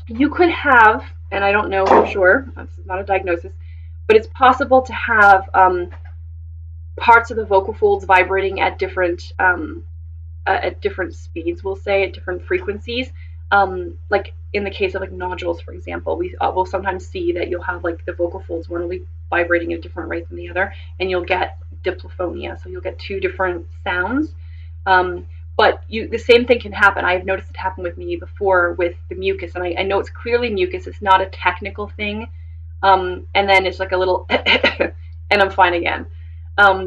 you could have, and I don't know for sure, this is not a diagnosis, but it's possible to have parts of the vocal folds vibrating at different speeds, we'll say, at different frequencies. Like in the case of like nodules, for example, we'll sometimes see that you'll have like the vocal folds one will be vibrating at a different rate than the other, and you'll get diplophonia, so you'll get two different sounds. But the same thing can happen. I've noticed it happen with me before with the mucus, and I know it's clearly mucus. It's not a technical thing. And then it's like a little, and I'm fine again.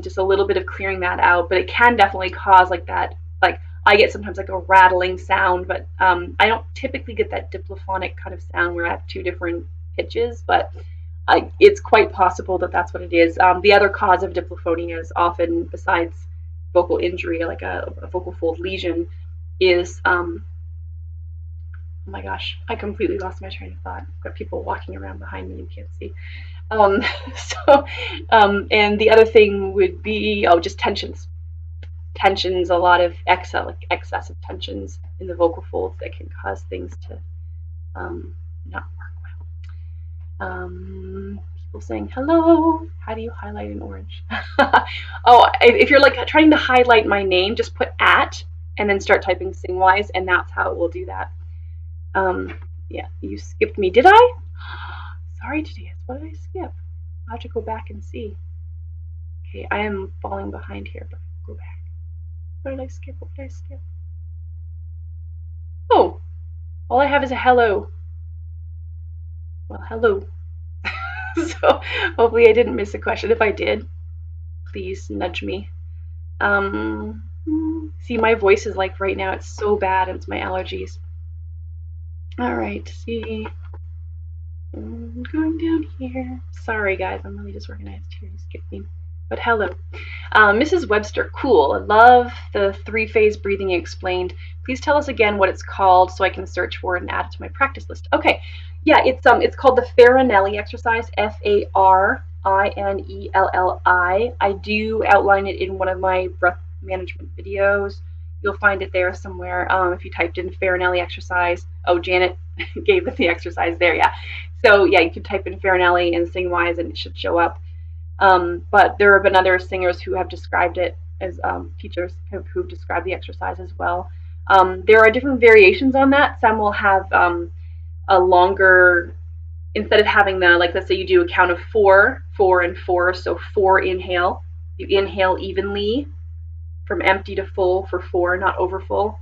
Just a little bit of clearing that out, but it can definitely cause like that. Like I get sometimes like a rattling sound, but I don't typically get that diplophonic kind of sound where I have two different pitches, but it's quite possible that that's what it is. The other cause of diplophonia is often, besides vocal injury, like a vocal fold lesion, is oh my gosh, I completely lost my train of thought. I've got people walking around behind me, you can't see. And the other thing would be just tensions. Tensions, a lot of excessive tensions in the vocal folds that can cause things to not work well. People saying hello. How do you highlight in orange? Oh, if you're like trying to highlight my name, just put at and then start typing Singwise, and that's how it will do that. Yeah, you skipped me. Did I? Sorry, Tadeus. What did I skip? I'll have to go back and see. Okay, I am falling behind here, but I'll go back. What did I skip? What did I skip? Oh, all I have is a hello. Well, hello. So hopefully I didn't miss a question. If I did, please nudge me. See, my voice is like right now, it's so bad, and it's my allergies. All right, see. I'm going down here. Sorry, guys, I'm really disorganized here. You skipped me. But hello. Mrs. Webster, cool. I love the three-phase breathing explained. Please tell us again what it's called so I can search for it and add it to my practice list. Okay, yeah, it's called the Farinelli exercise, Farinelli. I do outline it in one of my breath management videos. You'll find it there somewhere if you typed in Farinelli exercise. Oh, Janet gave us the exercise there, yeah. So yeah, you can type in Farinelli and Singwise and it should show up. But there have been other singers who have described it as teachers who've described the exercise as well. There are different variations on that. Some will have a longer, instead of having the, like, let's say you do a count of 4, 4, and 4, so 4 inhale. You inhale evenly from empty to full for 4, not over full.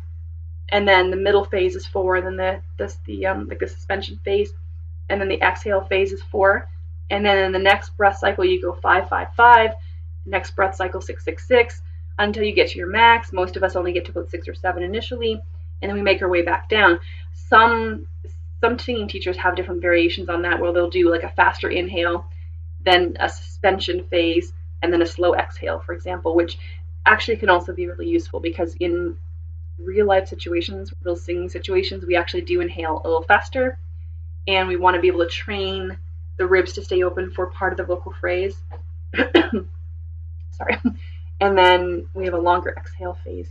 And then the middle phase is 4, and then the suspension phase, and then the exhale phase is 4. And then in the next breath cycle, you go 5, 5, 5. Next breath cycle 6, 6, 6 until you get to your max. Most of us only get to about 6 or 7 initially, and then we make our way back down. Some singing teachers have different variations on that, where they'll do like a faster inhale, then a suspension phase, and then a slow exhale, for example, which actually can also be really useful because in real life situations, real singing situations, we actually do inhale a little faster, and we want to be able to train the ribs to stay open for part of the vocal phrase. Sorry. And then we have a longer exhale phase.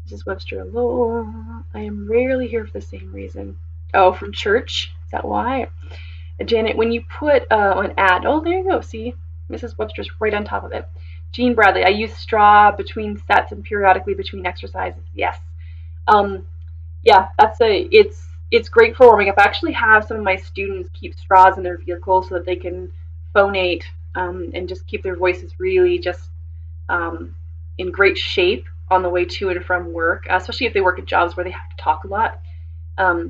This is Webster alone. I am rarely here for the same reason. Oh, from church? Is that why? Janet, when you put an ad, oh, there you go. See, Mrs. Webster's right on top of it. Jean Bradley, I use straw between sets and periodically between exercises. Yes. Yeah, it's great for warming up. I actually have some of my students keep straws in their vehicle so that they can phonate and just keep their voices really just in great shape on the way to and from work, especially if they work at jobs where they have to talk a lot.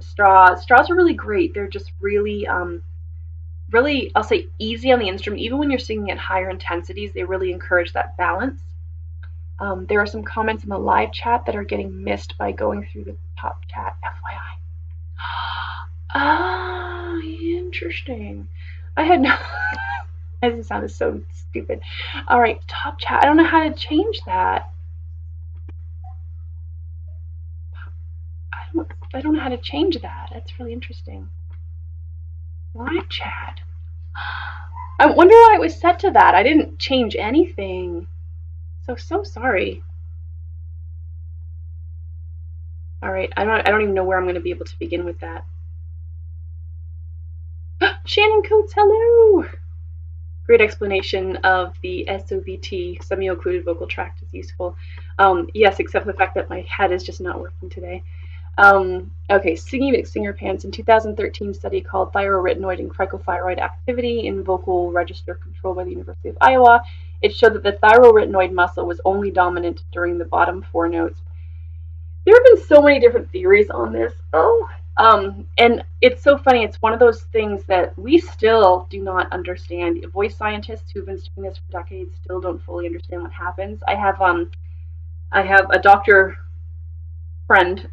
Straws are really great. They're just really, really, I'll say, easy on the instrument. Even when you're singing at higher intensities, they really encourage that balance. There are some comments in the live chat that are getting missed by going through the top chat, FYI. Ah, interesting. I had no. This sounded so stupid. All right, top chat. I don't know how to change that. I don't know how to change that. That's really interesting. Live chat. I wonder why it was set to that. I didn't change anything. So sorry. All right, I don't even know where I'm going to be able to begin with that. Shannon Coates, hello. Great explanation of the SOVT, semi-occluded vocal tract, is useful. Yes, except for the fact that my head is just not working today. Okay, singing mixed singer pants. In 2013 study called Thyroarytenoid and Cricothyroid Activity in Vocal Register Control by the University of Iowa, it showed that the thyroarytenoid muscle was only dominant during the bottom 4 notes. There have been so many different theories on this. And it's so funny. It's one of those things that we still do not understand. Voice scientists who've been studying this for decades still don't fully understand what happens. I have a doctor friend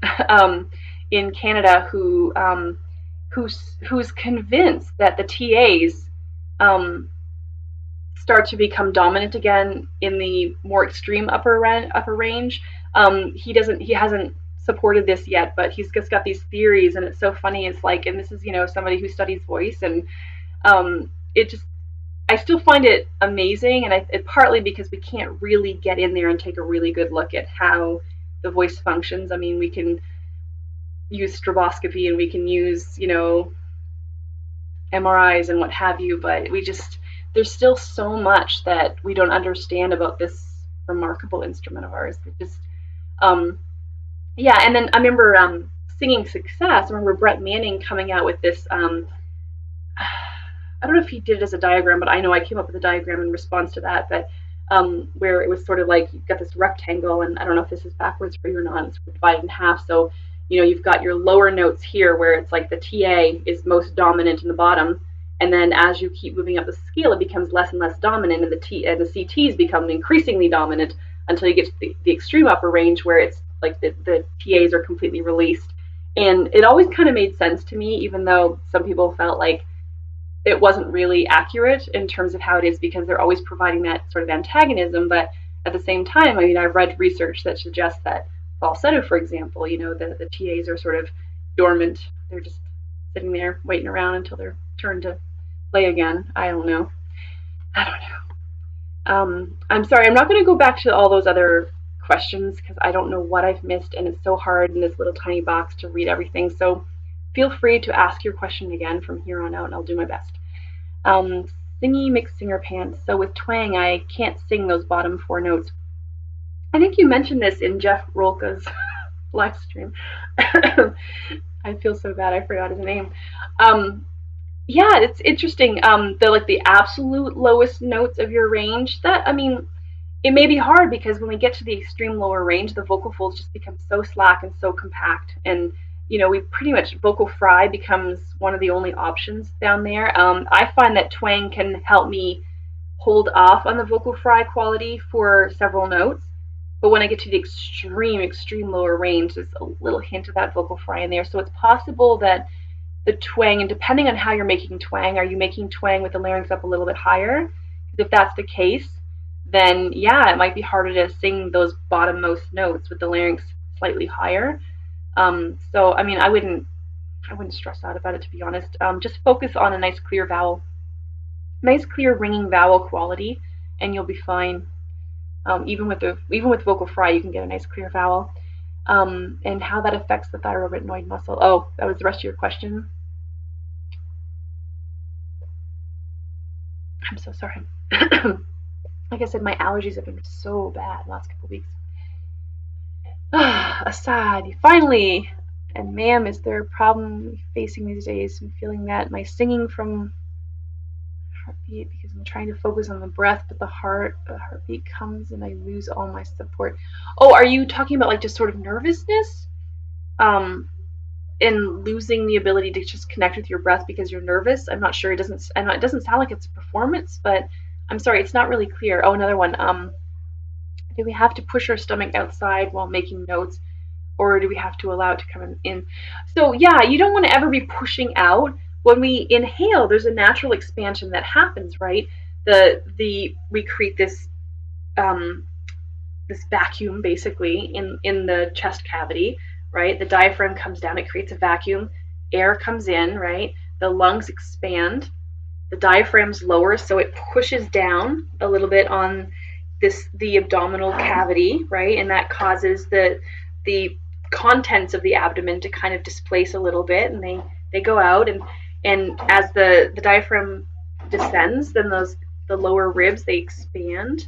in Canada who's convinced that the TAs start to become dominant again in the more extreme upper range. He hasn't supported this yet, but he's just got these theories, and it's so funny. It's like, and this is somebody who studies voice, and I still find it amazing, and it partly because we can't really get in there and take a really good look at how the voice functions. I mean, we can use stroboscopy and we can use MRIs and what have you, but there's still so much that we don't understand about this remarkable instrument of ours. Yeah, and then I remember Singing Success. I remember Brett Manning coming out with this. I don't know if he did it as a diagram, but I know I came up with a diagram in response to that. But where it was sort of like you've got this rectangle, and I don't know if this is backwards for you or not. It's divided in half, so you've got your lower notes here, where it's like the TA is most dominant in the bottom, and then as you keep moving up the scale, it becomes less and less dominant, and the CTs become increasingly dominant until you get to the extreme upper range, where it's like the TAs are completely released. And it always kind of made sense to me, even though some people felt like it wasn't really accurate in terms of how it is, because they're always providing that sort of antagonism. But at the same time, I mean, I've read research that suggests that falsetto, for example, the TAs are sort of dormant. They're just sitting there waiting around until their turn to play again. I don't know. I'm sorry, I'm not going to go back to all those other questions because I don't know what I've missed, and it's so hard in this little tiny box to read everything. So feel free to ask your question again from here on out, and I'll do my best. Singy mixed singer pants. So with twang, I can't sing those bottom 4 notes. I think you mentioned this in Jeff Rolka's live stream. I feel so bad, I forgot his name. Yeah, it's interesting. The absolute lowest notes of your range, it may be hard because when we get to the extreme lower range, the vocal folds just become so slack and so compact, and we pretty much, vocal fry becomes one of the only options down there. I find that twang can help me hold off on the vocal fry quality for several notes, but when I get to the extreme lower range, there's a little hint of that vocal fry in there. So it's possible that the twang, and depending on how you're making twang, are you making twang with the larynx up a little bit higher? If that's the case, then yeah, it might be harder to sing those bottommost notes with the larynx slightly higher. So I mean, I wouldn't stress out about it, to be honest. Just focus on a nice clear vowel, nice clear ringing vowel quality, and you'll be fine. Even with vocal fry, you can get a nice clear vowel. And how that affects the thyroarytenoid muscle. Oh, that was the rest of your question. I'm so sorry. Like I said, my allergies have been so bad the last couple weeks. Aside, finally. And ma'am, is there a problem facing these days? I'm feeling that my singing from heartbeat, because I'm trying to focus on the breath, but the heartbeat comes and I lose all my support. Oh, are you talking about like just sort of nervousness? And losing the ability to just connect with your breath because you're nervous? I'm not sure. It doesn't sound like it's a performance, but I'm sorry, it's not really clear. Oh, another one. Do we have to push our stomach outside while making notes, or do we have to allow it to come in? So yeah, you don't want to ever be pushing out. When we inhale, there's a natural expansion that happens, right? We create this this vacuum basically in the chest cavity, right? The diaphragm comes down, it creates a vacuum. Air comes in, right? The lungs expand. The diaphragm's lower, so it pushes down a little bit on the abdominal cavity, right? And that causes the contents of the abdomen to kind of displace a little bit, and they go out, and as the diaphragm descends, then the lower ribs, they expand,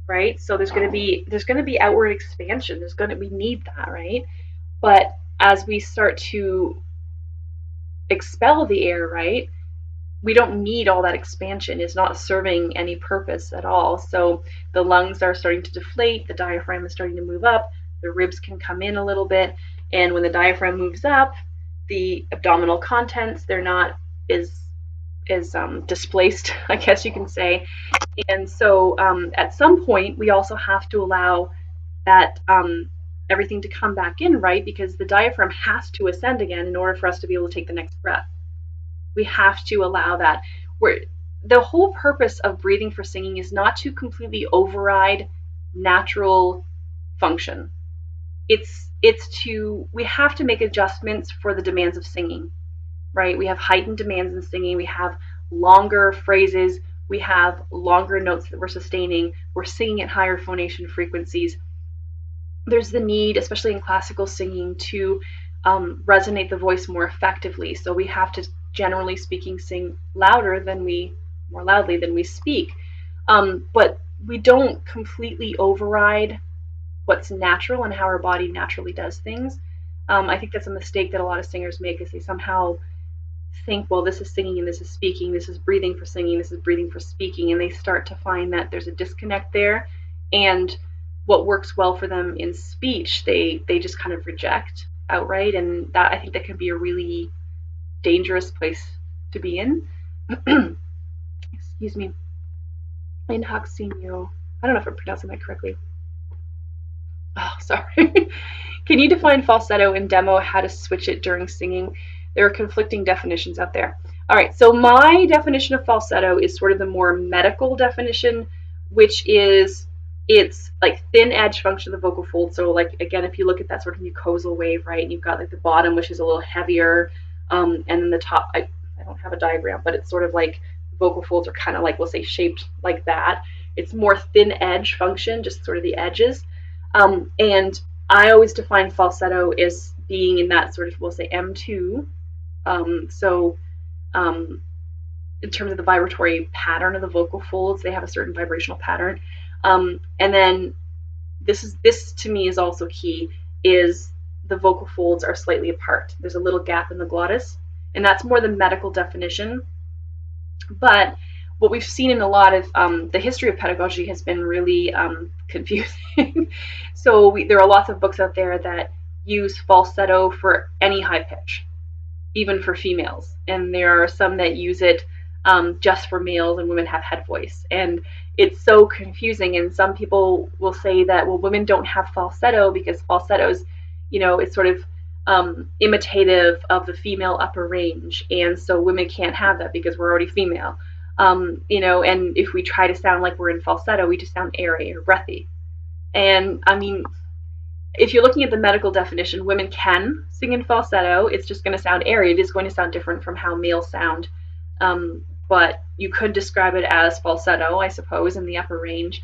right? So there's going to be outward expansion. We need that, right? But as we start to expel the air, right, we don't need all that expansion. It's not serving any purpose at all. So the lungs are starting to deflate, the diaphragm is starting to move up, the ribs can come in a little bit, and when the diaphragm moves up, the abdominal contents, they're not as displaced, I guess you can say. And so at some point, we also have to allow that everything to come back in, right? Because the diaphragm has to ascend again in order for us to be able to take the next breath. We have to allow that. The whole purpose of breathing for singing is not to completely override natural function. We have to make adjustments for the demands of singing, right? We have heightened demands in singing. We have longer phrases. We have longer notes that we're sustaining. We're singing at higher phonation frequencies. There's the need, especially in classical singing, to resonate the voice more effectively. So we have to, generally speaking, sing more loudly than we speak. But we don't completely override what's natural and how our body naturally does things. I think that's a mistake that a lot of singers make, is they somehow think, well, this is singing and this is speaking, this is breathing for singing, this is breathing for speaking, and they start to find that there's a disconnect there, and what works well for them in speech, they just kind of reject outright, and that, I think, that can be a really dangerous place to be in. Excuse me. In Haxinio. I don't know if I'm pronouncing that correctly. Oh, sorry. Can you define falsetto and demo how to switch it during singing? There are conflicting definitions out there. All right, so my definition of falsetto is sort of the more medical definition, which is it's like thin edge function of the vocal fold. So like, again, if you look at that sort of mucosal wave, right, and you've got like the bottom, which is a little heavier, and then the top, I don't have a diagram, but it's sort of like vocal folds are kind of like, we'll say, shaped like that. It's more thin edge function, just sort of the edges. And I always define falsetto as being in that sort of, we'll say, M2. In terms of the vibratory pattern of the vocal folds, they have a certain vibrational pattern. And then this to me is also key, is the vocal folds are slightly apart. There's a little gap in the glottis, and that's more the medical definition. But what we've seen in a lot of the history of pedagogy has been really confusing. So there are lots of books out there that use falsetto for any high pitch, even for females, and there are some that use it just for males, and women have head voice, and it's so confusing. And some people will say that, well, women don't have falsetto because falsetto's, it's sort of imitative of the female upper range, and so women can't have that because we're already female. You know, and if we try to sound like we're in falsetto, we just sound airy or breathy. And I mean, if you're looking at the medical definition, women can sing in falsetto. It's just going to sound airy. It is going to sound different from how males sound. But you could describe it as falsetto, I suppose, in the upper range.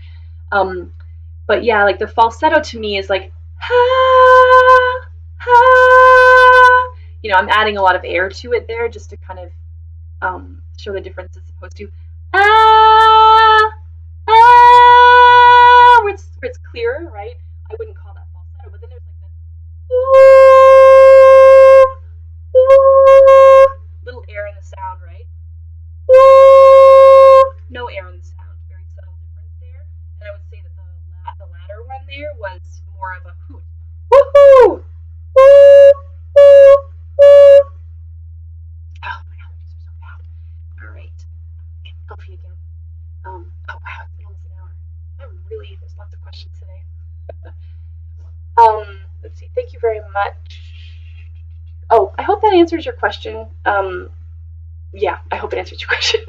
But yeah, like the falsetto to me is like ha ha. You know, I'm adding a lot of air to it there just to kind of show the difference as opposed to ah ah, where it's clearer, right? I wouldn't call that falsetto, but then there's like the ooh, ooh, little air in the sound, right? Ooh, no air in the sound, very subtle difference there. And I would say that the latter one there was more of a hoot. Woohoo! Woo! Woo! Woo! Oh, my allergies are so bad. All right, healthy again. Oh wow, it's been almost an hour. There's lots of questions today. Let's see. Thank you very much. Oh, I hope that answers your question. Yeah, I hope it answers your question.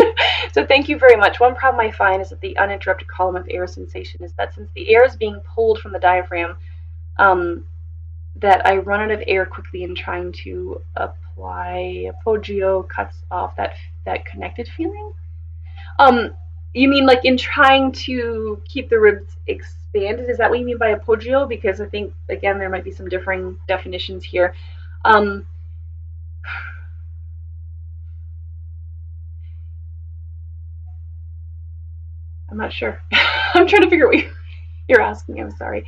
So thank you very much. One problem I find is that the uninterrupted column of air sensation is that since the air is being pulled from the diaphragm, that I run out of air quickly in trying to apply appoggio cuts off that connected feeling. You mean like in trying to keep the ribs expanded? Is that what you mean by appoggio? Because I think again there might be some differing definitions here. I'm not sure. I'm trying to figure out what you're asking. I'm sorry.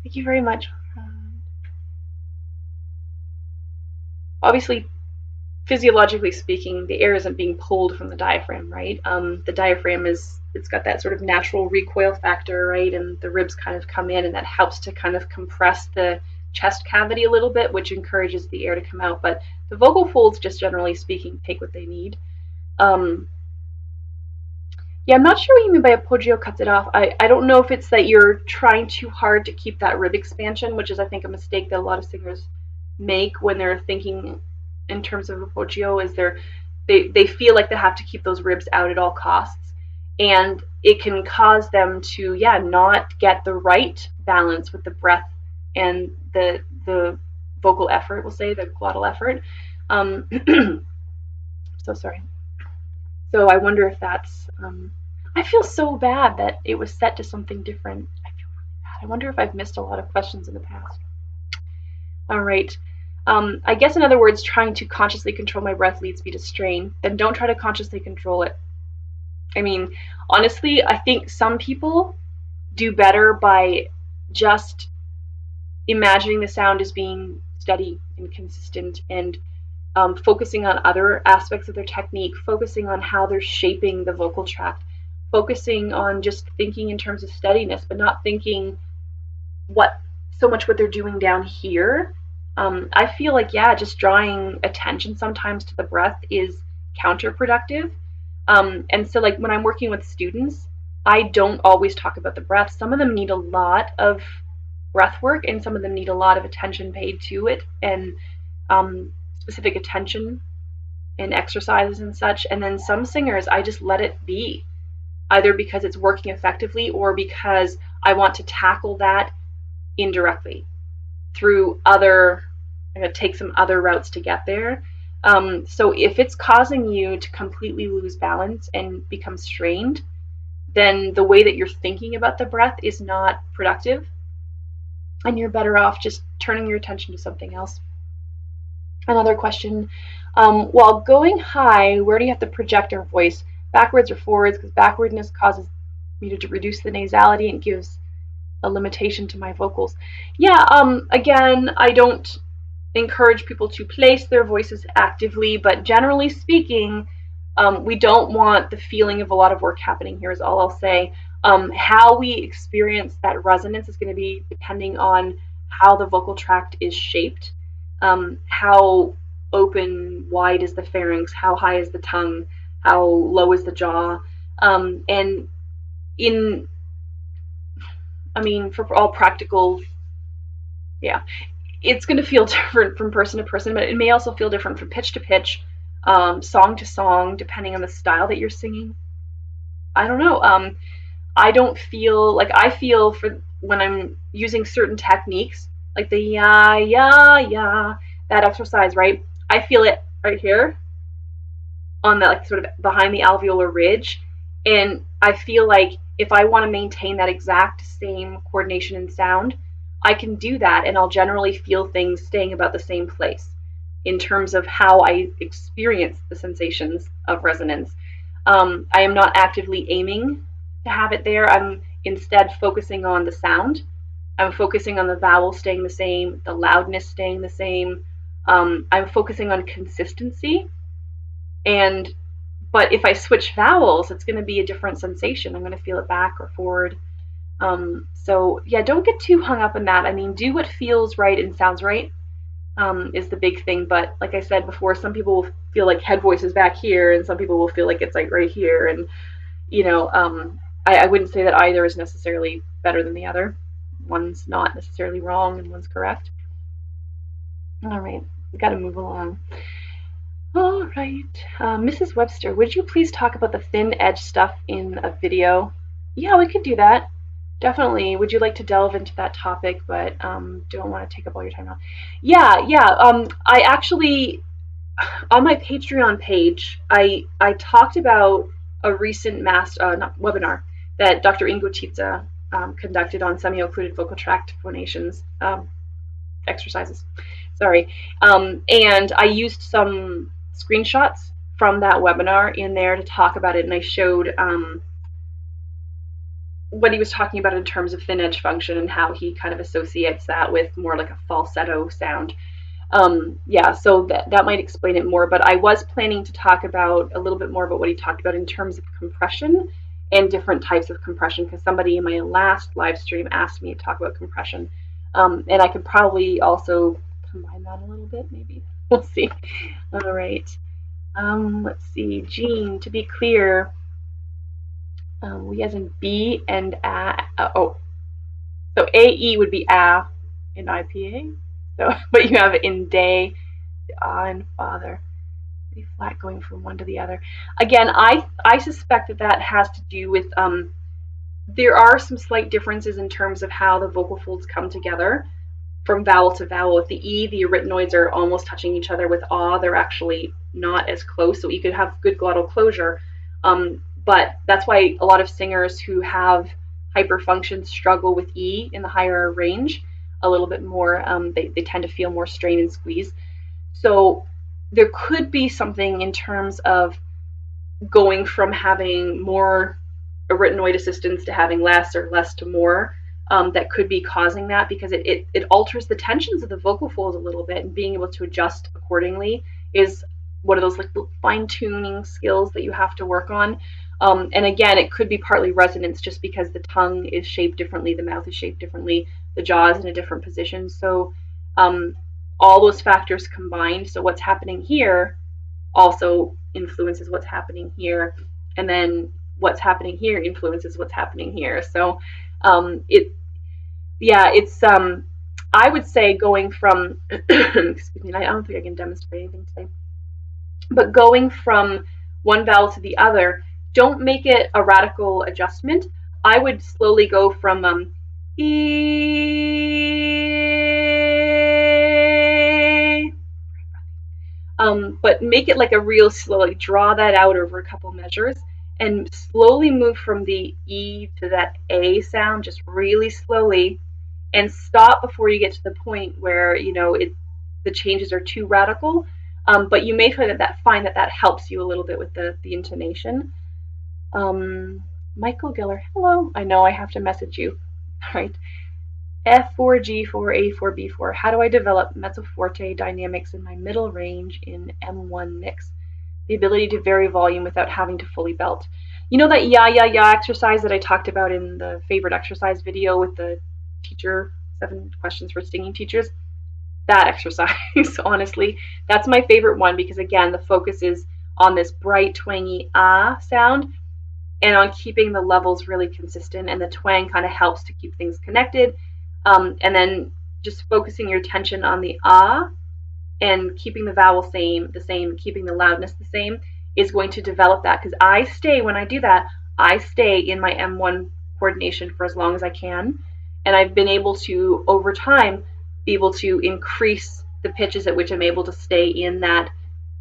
Thank you very much. Obviously, physiologically speaking, the air isn't being pulled from the diaphragm, right? The diaphragm it's got that sort of natural recoil factor, right? And the ribs kind of come in, and that helps to kind of compress the chest cavity a little bit, which encourages the air to come out. But the vocal folds, just generally speaking, take what they need. Yeah, I'm not sure what you mean by appoggio cuts it off. I don't know if it's that you're trying too hard to keep that rib expansion, which is I think a mistake that a lot of singers make when they're thinking in terms of appoggio, is they feel like they have to keep those ribs out at all costs, and it can cause them to not get the right balance with the breath and the vocal effort, we'll say the glottal effort. So sorry. So I wonder if that's I feel so bad that it was set to something different. I feel really bad. I wonder if I've missed a lot of questions in the past. All right. I guess in other words, trying to consciously control my breath leads me to strain. Then don't try to consciously control it. I mean, honestly, I think some people do better by just imagining the sound as being steady and consistent, and focusing on other aspects of their technique, focusing on how they're shaping the vocal tract, focusing on just thinking in terms of steadiness, but not thinking so much what they're doing down here. I feel like, just drawing attention sometimes to the breath is counterproductive. And so like when I'm working with students, I don't always talk about the breath. Some of them need a lot of breath work, and some of them need a lot of attention paid to it, and specific attention and exercises and such. And then some singers, I just let it be, either because it's working effectively or because I want to tackle that indirectly through I'm going to take some other routes to get there. So if it's causing you to completely lose balance and become strained, then the way that you're thinking about the breath is not productive, and you're better off just turning your attention to something else. Another question, while going high, where do you have to project our voice? Backwards or forwards? Because backwardness causes me to reduce the nasality and gives a limitation to my vocals. Again, I don't encourage people to place their voices actively, but generally speaking, we don't want the feeling of a lot of work happening here, is all I'll say. How we experience that resonance is going to be depending on how the vocal tract is shaped, how open, wide is the pharynx, how high is the tongue, how low is the jaw, and for all practical, it's going to feel different from person to person, but it may also feel different from pitch to pitch, song to song, depending on the style that you're singing. I don't know. I don't feel like I feel for when I'm using certain techniques, like the ya, that exercise, right? I feel it right here on the like sort of behind the alveolar ridge, and I feel like if I want to maintain that exact same coordination and sound, I can do that, and I'll generally feel things staying about the same place in terms of how I experience the sensations of resonance. I am not actively aiming to have it there. I'm instead focusing on the sound. I'm focusing on the vowel staying the same, the loudness staying the same. I'm focusing on consistency. And but if I switch vowels, it's going to be a different sensation. I'm going to feel it back or forward. So yeah, don't get too hung up in that. I mean, do what feels right and sounds right, is the big thing. But like I said before, some people will feel like head voice is back here, and some people will feel like it's like right here. And I wouldn't say that either is necessarily better than the other. One's not necessarily wrong and one's correct. All right, we got to move along. All right, Mrs. Webster, would you please talk about the thin edge stuff in a video? Yeah, we could do that. Definitely. Would you like to delve into that topic, but don't want to take up all your time now? Yeah. I actually, on my Patreon page, I talked about a recent webinar that Dr. Ingo Titze conducted on semi-occluded vocal tract phonations exercises. Sorry. And I used some screenshots from that webinar in there to talk about it, and I showed what he was talking about in terms of thin edge function and how he kind of associates that with more like a falsetto sound. Yeah, so that might explain it more, but I was planning to talk about a little bit more about what he talked about in terms of compression and different types of compression, because somebody in my last live stream asked me to talk about compression. And I could probably also combine that a little bit, maybe. We'll see. All right. Let's see. Jean, to be clear, we as in B and A. So AE would be A in IPA. So, but you have in day, and father. Be flat going from one to the other. Again, I suspect that has to do with there are some slight differences in terms of how the vocal folds come together from vowel to vowel. With the E, the arytenoids are almost touching each other. With A, they're actually not as close, so you could have good glottal closure. But that's why a lot of singers who have hyperfunction struggle with E in the higher range a little bit more. They tend to feel more strain and squeeze. So there could be something in terms of going from having more arytenoid assistance to having less, or less to more, that could be causing that, because it alters the tensions of the vocal folds a little bit, and being able to adjust accordingly is one of those like fine-tuning skills that you have to work on. And again, it could be partly resonance, just because the tongue is shaped differently, the mouth is shaped differently, the jaw is in a different position. So all those factors combined, so what's happening here also influences what's happening here, and then what's happening here influences what's happening here. So it's I would say going from excuse me, I don't think I can demonstrate anything today, but going from one vowel to the other, don't make it a radical adjustment. I would slowly go from E, but make it like a real slow, like draw that out over a couple measures, and slowly move from the E to that A sound, just really slowly, and stop before you get to the point where the changes are too radical. But you may find that helps you a little bit with the intonation. Michael Geller, hello. I know I have to message you. All right. F4, G4, A4, B4. How do I develop mezzo forte dynamics in my middle range in M1 mix? The ability to vary volume without having to fully belt. You know that ya exercise that I talked about in the favorite exercise video with the teacher, 7 questions for singing teachers? That exercise, honestly, that's my favorite one, because again, the focus is on this bright, twangy ah sound, and on keeping the levels really consistent, and the twang kind of helps to keep things connected. And then just focusing your attention on the ah and keeping the vowel the same, keeping the loudness the same, is going to develop that. Because I stay, when I do that, I stay in my M1 coordination for as long as I can, and I've been able to, over time, be able to increase the pitches at which I'm able to stay in that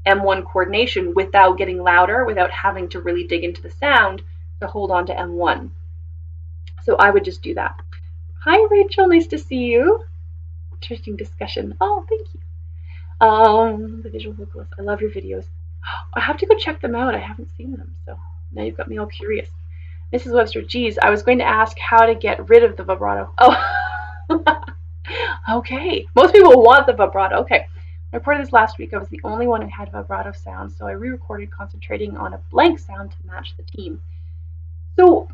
M1 coordination without getting louder, without having to really dig into the sound to hold on to M1. So I would just do that. Hi, Rachel. Nice to see you. Interesting discussion. Oh, thank you. The visual vocalist. I love your videos. I have to go check them out. I haven't seen them, so now you've got me all curious. Mrs. Webster, geez, I was going to ask how to get rid of the vibrato. Oh, okay. Most people want the vibrato. Okay. I reported this last week. I was the only one who had vibrato sound, so I re-recorded concentrating on a blank sound to match the team. So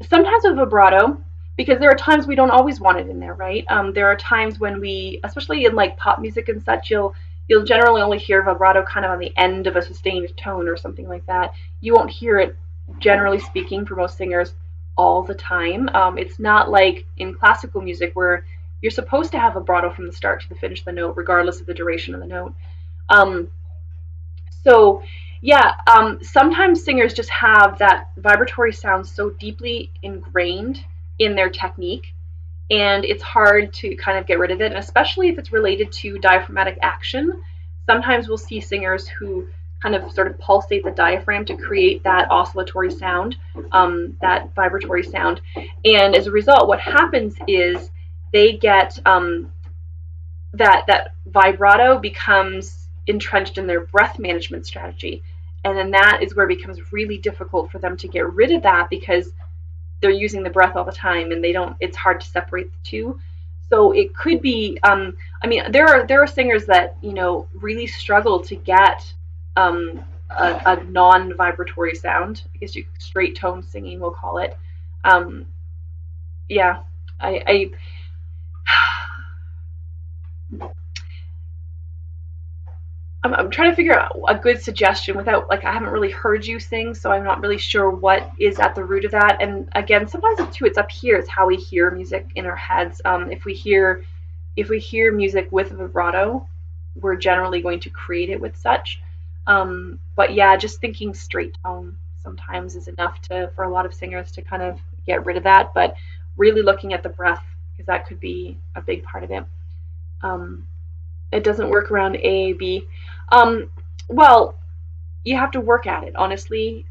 sometimes with vibrato, because there are times we don't always want it in there, right? There are times when we, especially in like pop music and such, you'll generally only hear vibrato kind of on the end of a sustained tone or something like that. You won't hear it, generally speaking, for most singers all the time. It's not like in classical music where you're supposed to have vibrato from the start to the finish of the note, regardless of the duration of the note. So yeah, sometimes singers just have that vibratory sound so deeply ingrained in their technique, and it's hard to kind of get rid of it, and especially if it's related to diaphragmatic action. Sometimes we'll see singers who kind of sort of pulsate the diaphragm to create that oscillatory sound, that vibratory sound, and as a result, what happens is they get that vibrato becomes entrenched in their breath management strategy, and then that is where it becomes really difficult for them to get rid of that because they're using the breath all the time, and it's hard to separate the two. So it could be, I mean, there are singers that really struggle to get a non-vibratory sound. I guess straight tone singing, we'll call it. Yeah, I'm trying to figure out a good suggestion without, like, I haven't really heard you sing, so I'm not really sure what is at the root of that. And again, sometimes it's up here. It's how we hear music in our heads. If we hear music with vibrato, we're generally going to create it with such. But yeah, just thinking straight tone sometimes is enough for a lot of singers to kind of get rid of that. But really looking at the breath, because that could be a big part of it. It doesn't work around A, B. Well, you have to work at it, honestly.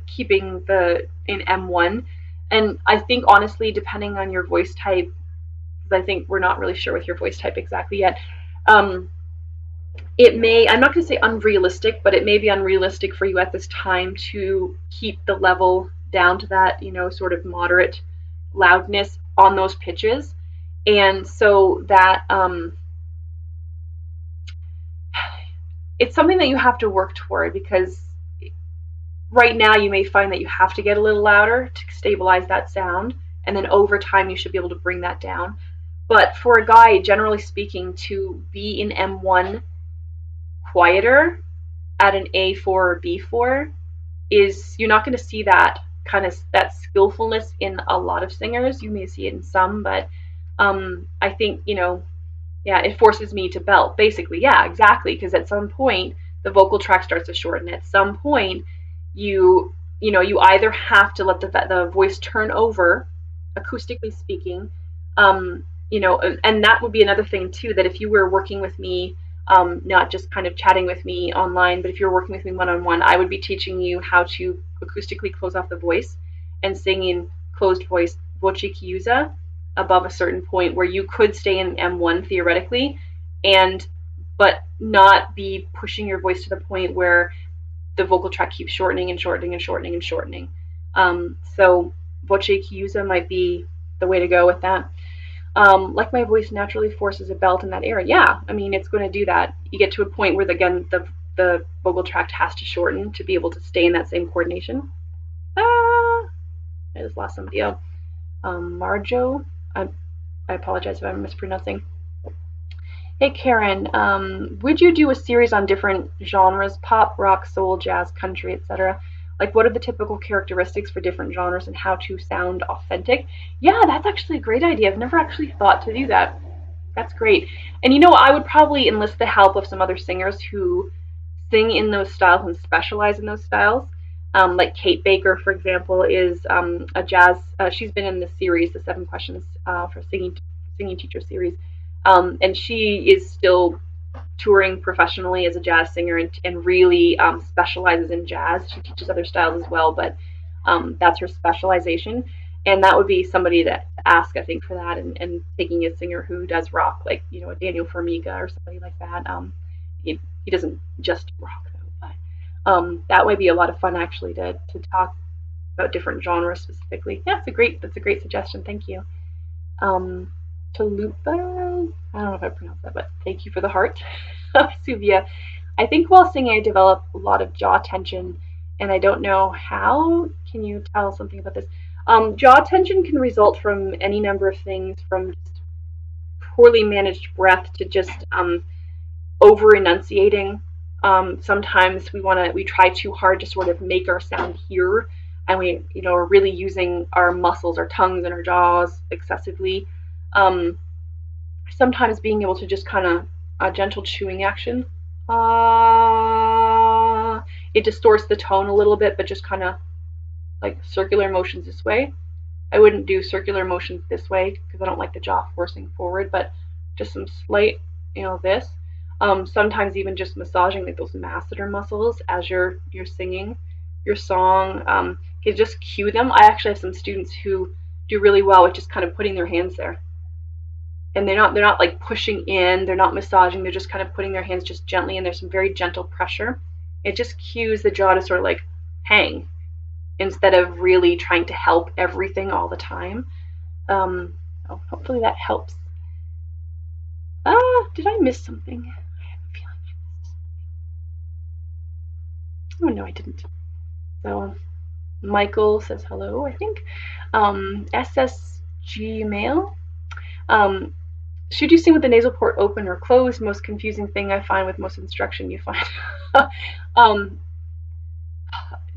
Keeping in M1, and I think honestly, depending on your voice type, because I think we're not really sure with your voice type exactly yet. It may, I'm not going to say unrealistic, but it may be unrealistic for you at this time to keep the level down to that, sort of moderate loudness on those pitches, and so that it's something that you have to work toward, because right now you may find that you have to get a little louder to stabilize that sound, and then over time you should be able to bring that down. But for a guy, generally speaking, to be in M1 quieter at an A4 or B4 you're not going to see that kind of that skillfulness in a lot of singers. You may see it in some, but I think yeah, it forces me to belt, basically. Yeah, exactly, because at some point the vocal tract starts to shorten. At some point you either have to let the voice turn over, acoustically speaking, and that would be another thing too, that if you were working with me, not just kind of chatting with me online, but if you're working with me one-on-one, I would be teaching you how to acoustically close off the voice and sing in closed voice voce chiusa above a certain point where you could stay in M1 theoretically, but not be pushing your voice to the point where the vocal tract keeps shortening and shortening and shortening and shortening. So voce chiusa might be the way to go with that. Like my voice naturally forces a belt in that area. Yeah, I mean, it's going to do that. You get to a point where, again, the vocal tract has to shorten to be able to stay in that same coordination. I just lost somebody else. Marjo, I apologize if I'm mispronouncing. Hey, Karyn, would you do a series on different genres, pop, rock, soul, jazz, country, etc.? Like, what are the typical characteristics for different genres and how to sound authentic? Yeah, that's actually a great idea. I've never actually thought to do that. That's great. And I would probably enlist the help of some other singers who sing in those styles and specialize in those styles. Like Kate Baker, for example, is a jazz. She's been in the series, the 7 Questions for Singing Teacher series, and she is still touring professionally as a jazz singer and really specializes in jazz. She teaches other styles as well, but that's her specialization. And that would be somebody to ask, I think, for that. And taking a singer who does rock, like a Daniel Formiga or somebody like that. He doesn't just rock though, but that would be a lot of fun actually to talk about different genres specifically. Yeah, that's a great suggestion. Thank you. Um, Chalupa, I don't know if I pronounced that, but thank you for the heart. Suvia, I think while singing I develop a lot of jaw tension, and I don't know how. Can you tell something about this? Jaw tension can result from any number of things, from just poorly managed breath to just over enunciating. Sometimes we try too hard to sort of make our sound hear, and we are really using our muscles, our tongues, and our jaws excessively. Um, Sometimes being able to just kind of a gentle chewing action. It distorts the tone a little bit, but just kind of like circular motions this way. I wouldn't do circular motions this way because I don't like the jaw forcing forward, but just some slight, this. Sometimes even just massaging like those masseter muscles as you're singing your song. You just cue them. I actually have some students who do really well with just kind of putting their hands there, and they're not like pushing in, they're not massaging, they're just kind of putting their hands just gently, and there's some very gentle pressure. It just cues the jaw to sort of like hang instead of really trying to help everything all the time. Hopefully that helps. Did I miss something? I have a feeling I missed. Oh no, I didn't. So Michael says hello, I think. SSG mail. Um, Should you sing with the nasal port open or closed? Most confusing thing I find with most instruction you find. um,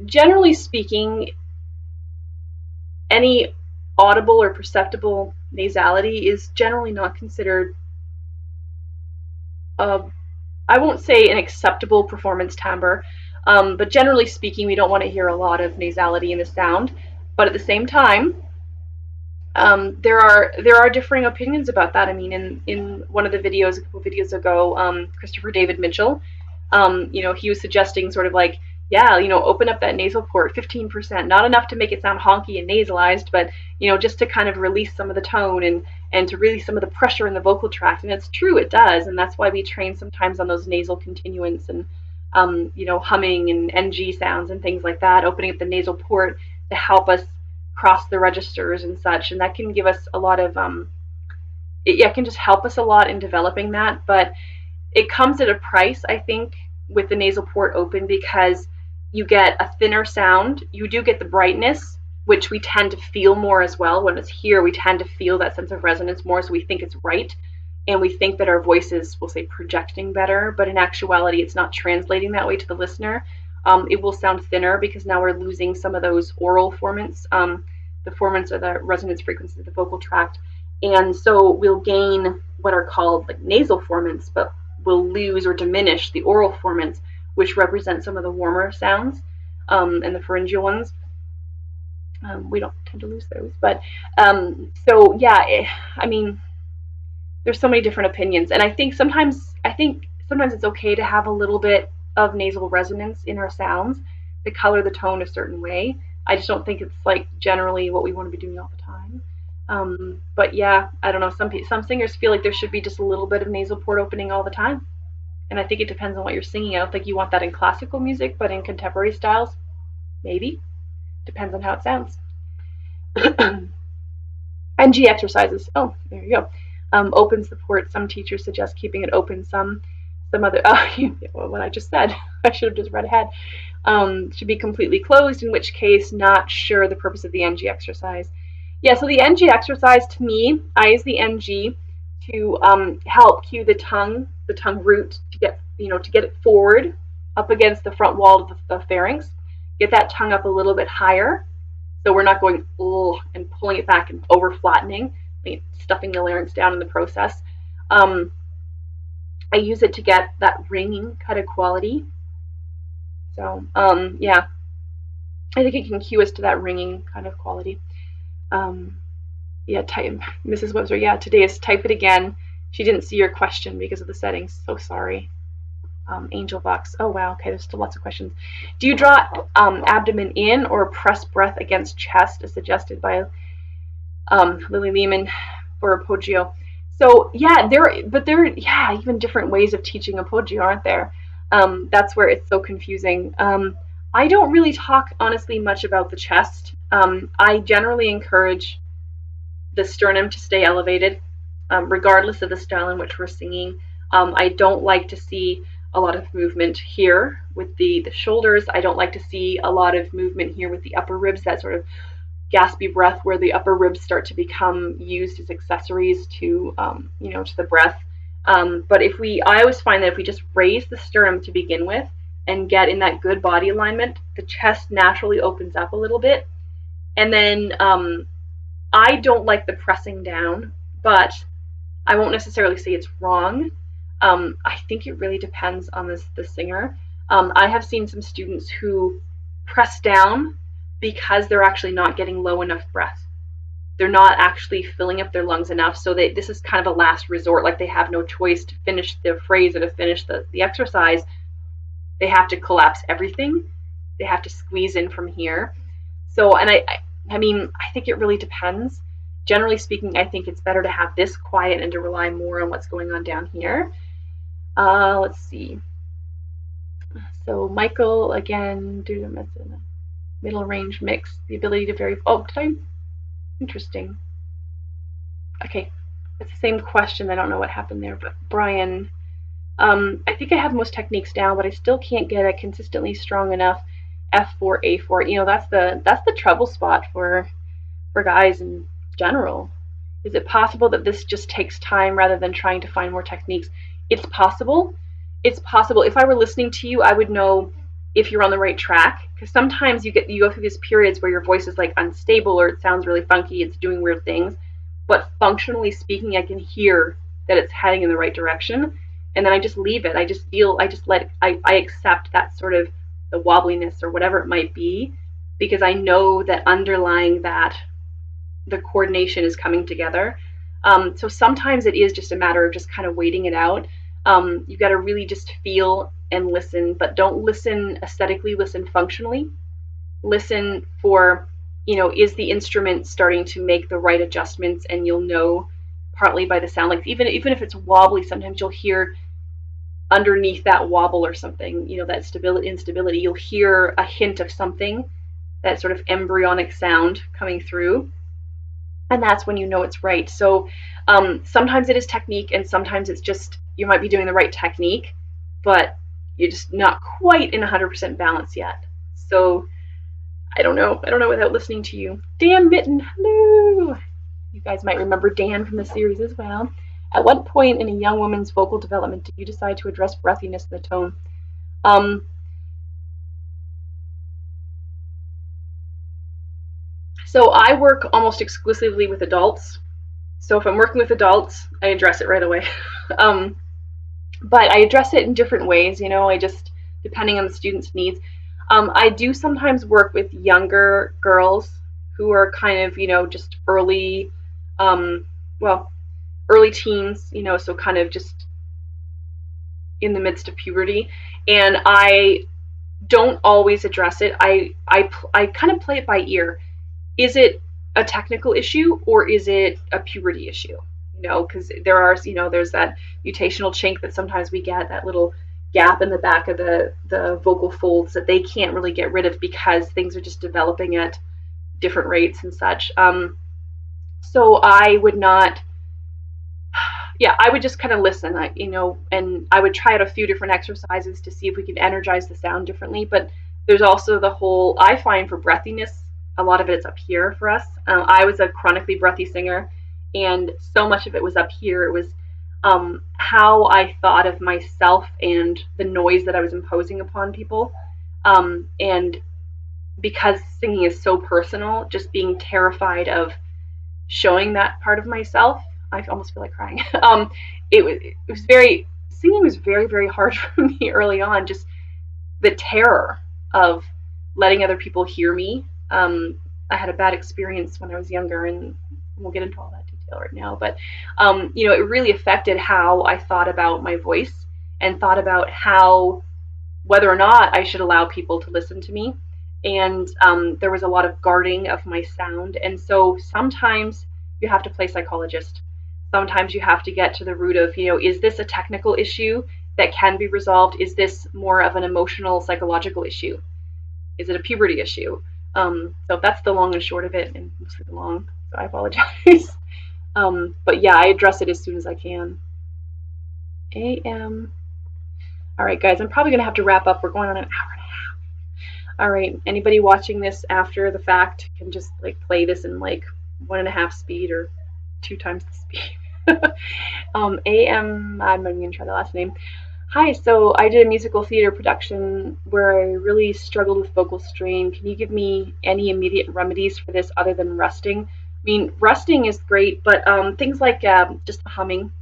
Generally speaking, any audible or perceptible nasality is generally not considered I won't say an acceptable performance timbre, but generally speaking, we don't want to hear a lot of nasality in the sound. But at the same time, there are differing opinions about that. I mean, in one of the videos, a couple of videos ago, Christopher David Mitchell, he was suggesting sort of like, yeah, open up that nasal port 15%, not enough to make it sound honky and nasalized, but just to kind of release some of the tone and to release some of the pressure in the vocal tract. And it's true, it does, and that's why we train sometimes on those nasal continuants and humming and NG sounds and things like that, opening up the nasal port to help us cross the registers and such, and that can give us a lot of it can just help us a lot in developing that. But it comes at a price, I think, with the nasal port open, because you get a thinner sound. You do get the brightness, which we tend to feel more as well. When it's here, we tend to feel that sense of resonance more, so we think it's right, and we think that our voices, will say, projecting better, but in actuality it's not translating that way to the listener. It will sound thinner because now we're losing some of those oral formants. The formants are the resonance frequencies of the vocal tract, and so we'll gain what are called like nasal formants, but we'll lose or diminish the oral formants, which represent some of the warmer sounds, and the pharyngeal ones. We don't tend to lose those, but so yeah, I mean, there's so many different opinions, and I think sometimes it's okay to have a little bit of nasal resonance in our sounds to color the tone a certain way. I just don't think it's like generally what we want to be doing all the time. But yeah, I don't know. Some singers feel like there should be just a little bit of nasal port opening all the time, and I think it depends on what you're singing. I don't think you want that in classical music, but in contemporary styles, maybe. Depends on how it sounds. NG exercises. Oh, there you go. Opens the port. Some teachers suggest keeping it open. Some other. Well, what I just said. I should have just read ahead. Should be completely closed, in which case, not sure the purpose of the NG exercise. Yeah, so the NG exercise, to me, I use the NG to help cue the tongue root to get it forward up against the front wall of the pharynx. Get that tongue up a little bit higher, so we're not going and pulling it back and over flattening, stuffing the larynx down in the process. I use it to get that ringing kind of quality. So yeah, I think it can cue us to that ringing kind of quality. Yeah, Mrs. Webster. Yeah, today is type it again. She didn't see your question because of the settings. So sorry. Angel Box. Oh wow. Okay, there's still lots of questions. Do you draw abdomen in or press breath against chest, as suggested by Lily Lehman for appoggio? So yeah, there are even different ways of teaching appoggio, aren't there? That's where it's so confusing. I don't really talk honestly much about the chest. I generally encourage the sternum to stay elevated, regardless of the style in which we're singing. I don't like to see a lot of movement here with the shoulders. I don't like to see a lot of movement here with the upper ribs, that sort of gaspy breath where the upper ribs start to become used as accessories to, to the breath. But I always find that if we just raise the sternum to begin with and get in that good body alignment, the chest naturally opens up a little bit. And then I don't like the pressing down, but I won't necessarily say it's wrong. I think it really depends on the singer. I have seen some students who press down because they're actually not getting low enough breath. They're not actually filling up their lungs enough, so this is kind of a last resort, like they have no choice to finish the phrase or to finish the exercise. They have to collapse everything. They have to squeeze in from here. So, and I mean, I think it really depends. Generally speaking, I think it's better to have this quiet and to rely more on what's going on down here. Let's see. So Michael, again, due to middle range mix, the ability to vary. Oh, interesting. Okay, it's the same question. I don't know what happened there, but Brian, I think I have most techniques down, but I still can't get a consistently strong enough F4, A4. That's the trouble spot for guys in general. Is it possible that this just takes time rather than trying to find more techniques? It's possible. It's possible. If I were listening to you, I would know if you're on the right track, because sometimes you go through these periods where your voice is like unstable or it sounds really funky, it's doing weird things, but functionally speaking, I can hear that it's heading in the right direction, and then I just leave it. I accept that sort of the wobbliness or whatever it might be, because I know that underlying that the coordination is coming together. So sometimes it is just a matter of just kind of waiting it out. You've got to really just feel and listen, but don't listen aesthetically, listen functionally. Listen for, is the instrument starting to make the right adjustments, and you'll know partly by the sound. Like even if it's wobbly, sometimes you'll hear underneath that wobble or something, that instability, you'll hear a hint of something, that sort of embryonic sound coming through. And that's when you know it's right. So sometimes it is technique, and sometimes it's just you might be doing the right technique, but you're just not quite in 100% balance yet. So I don't know without listening to you. Dan Mitten, hello. You guys might remember Dan from the series as well. At what point in a young woman's vocal development do you decide to address breathiness in the tone? So I work almost exclusively with adults. So if I'm working with adults, I address it right away. But I address it in different ways, I just, depending on the student's needs. I do sometimes work with younger girls who are kind of, just early teens, so kind of just in the midst of puberty. And I don't always address it. I kind of play it by ear. Is it a technical issue or is it a puberty issue? Because there's that mutational chink that sometimes we get, that little gap in the back of the vocal folds that they can't really get rid of because things are just developing at different rates and such. So I would not, I would just kind of listen, and I would try out a few different exercises to see if we could energize the sound differently. But there's also the whole, I find for breathiness, a lot of it's up here for us. I was a chronically breathy singer, and so much of it was up here. It was how I thought of myself and the noise that I was imposing upon people. And because singing is so personal, just being terrified of showing that part of myself, I almost feel like crying. Singing was very, very hard for me early on. Just the terror of letting other people hear me. I had a bad experience when I was younger, and we'll get into all that detail right now. But you know, it really affected how I thought about my voice and thought about how whether or not I should allow people to listen to me. And there was a lot of guarding of my sound. And so sometimes you have to play psychologist. Sometimes you have to get to the root of, you know, is this a technical issue that can be resolved? Is this more of an emotional, psychological issue? Is it a puberty issue? So that's the long and short of it, and mostly the long, so I apologize. But yeah, I address it as soon as I can. AM. All right, guys, I'm probably going to have to wrap up. We're going on an hour and a half. All right, anybody watching this after the fact can just like play this in like 1.5 speed or 2 times the speed. AM, I'm not even going to try the last name. Hi, so I did a musical theater production where I really struggled with vocal strain. Can you give me any immediate remedies for this other than resting? I mean, resting is great, but things like just humming.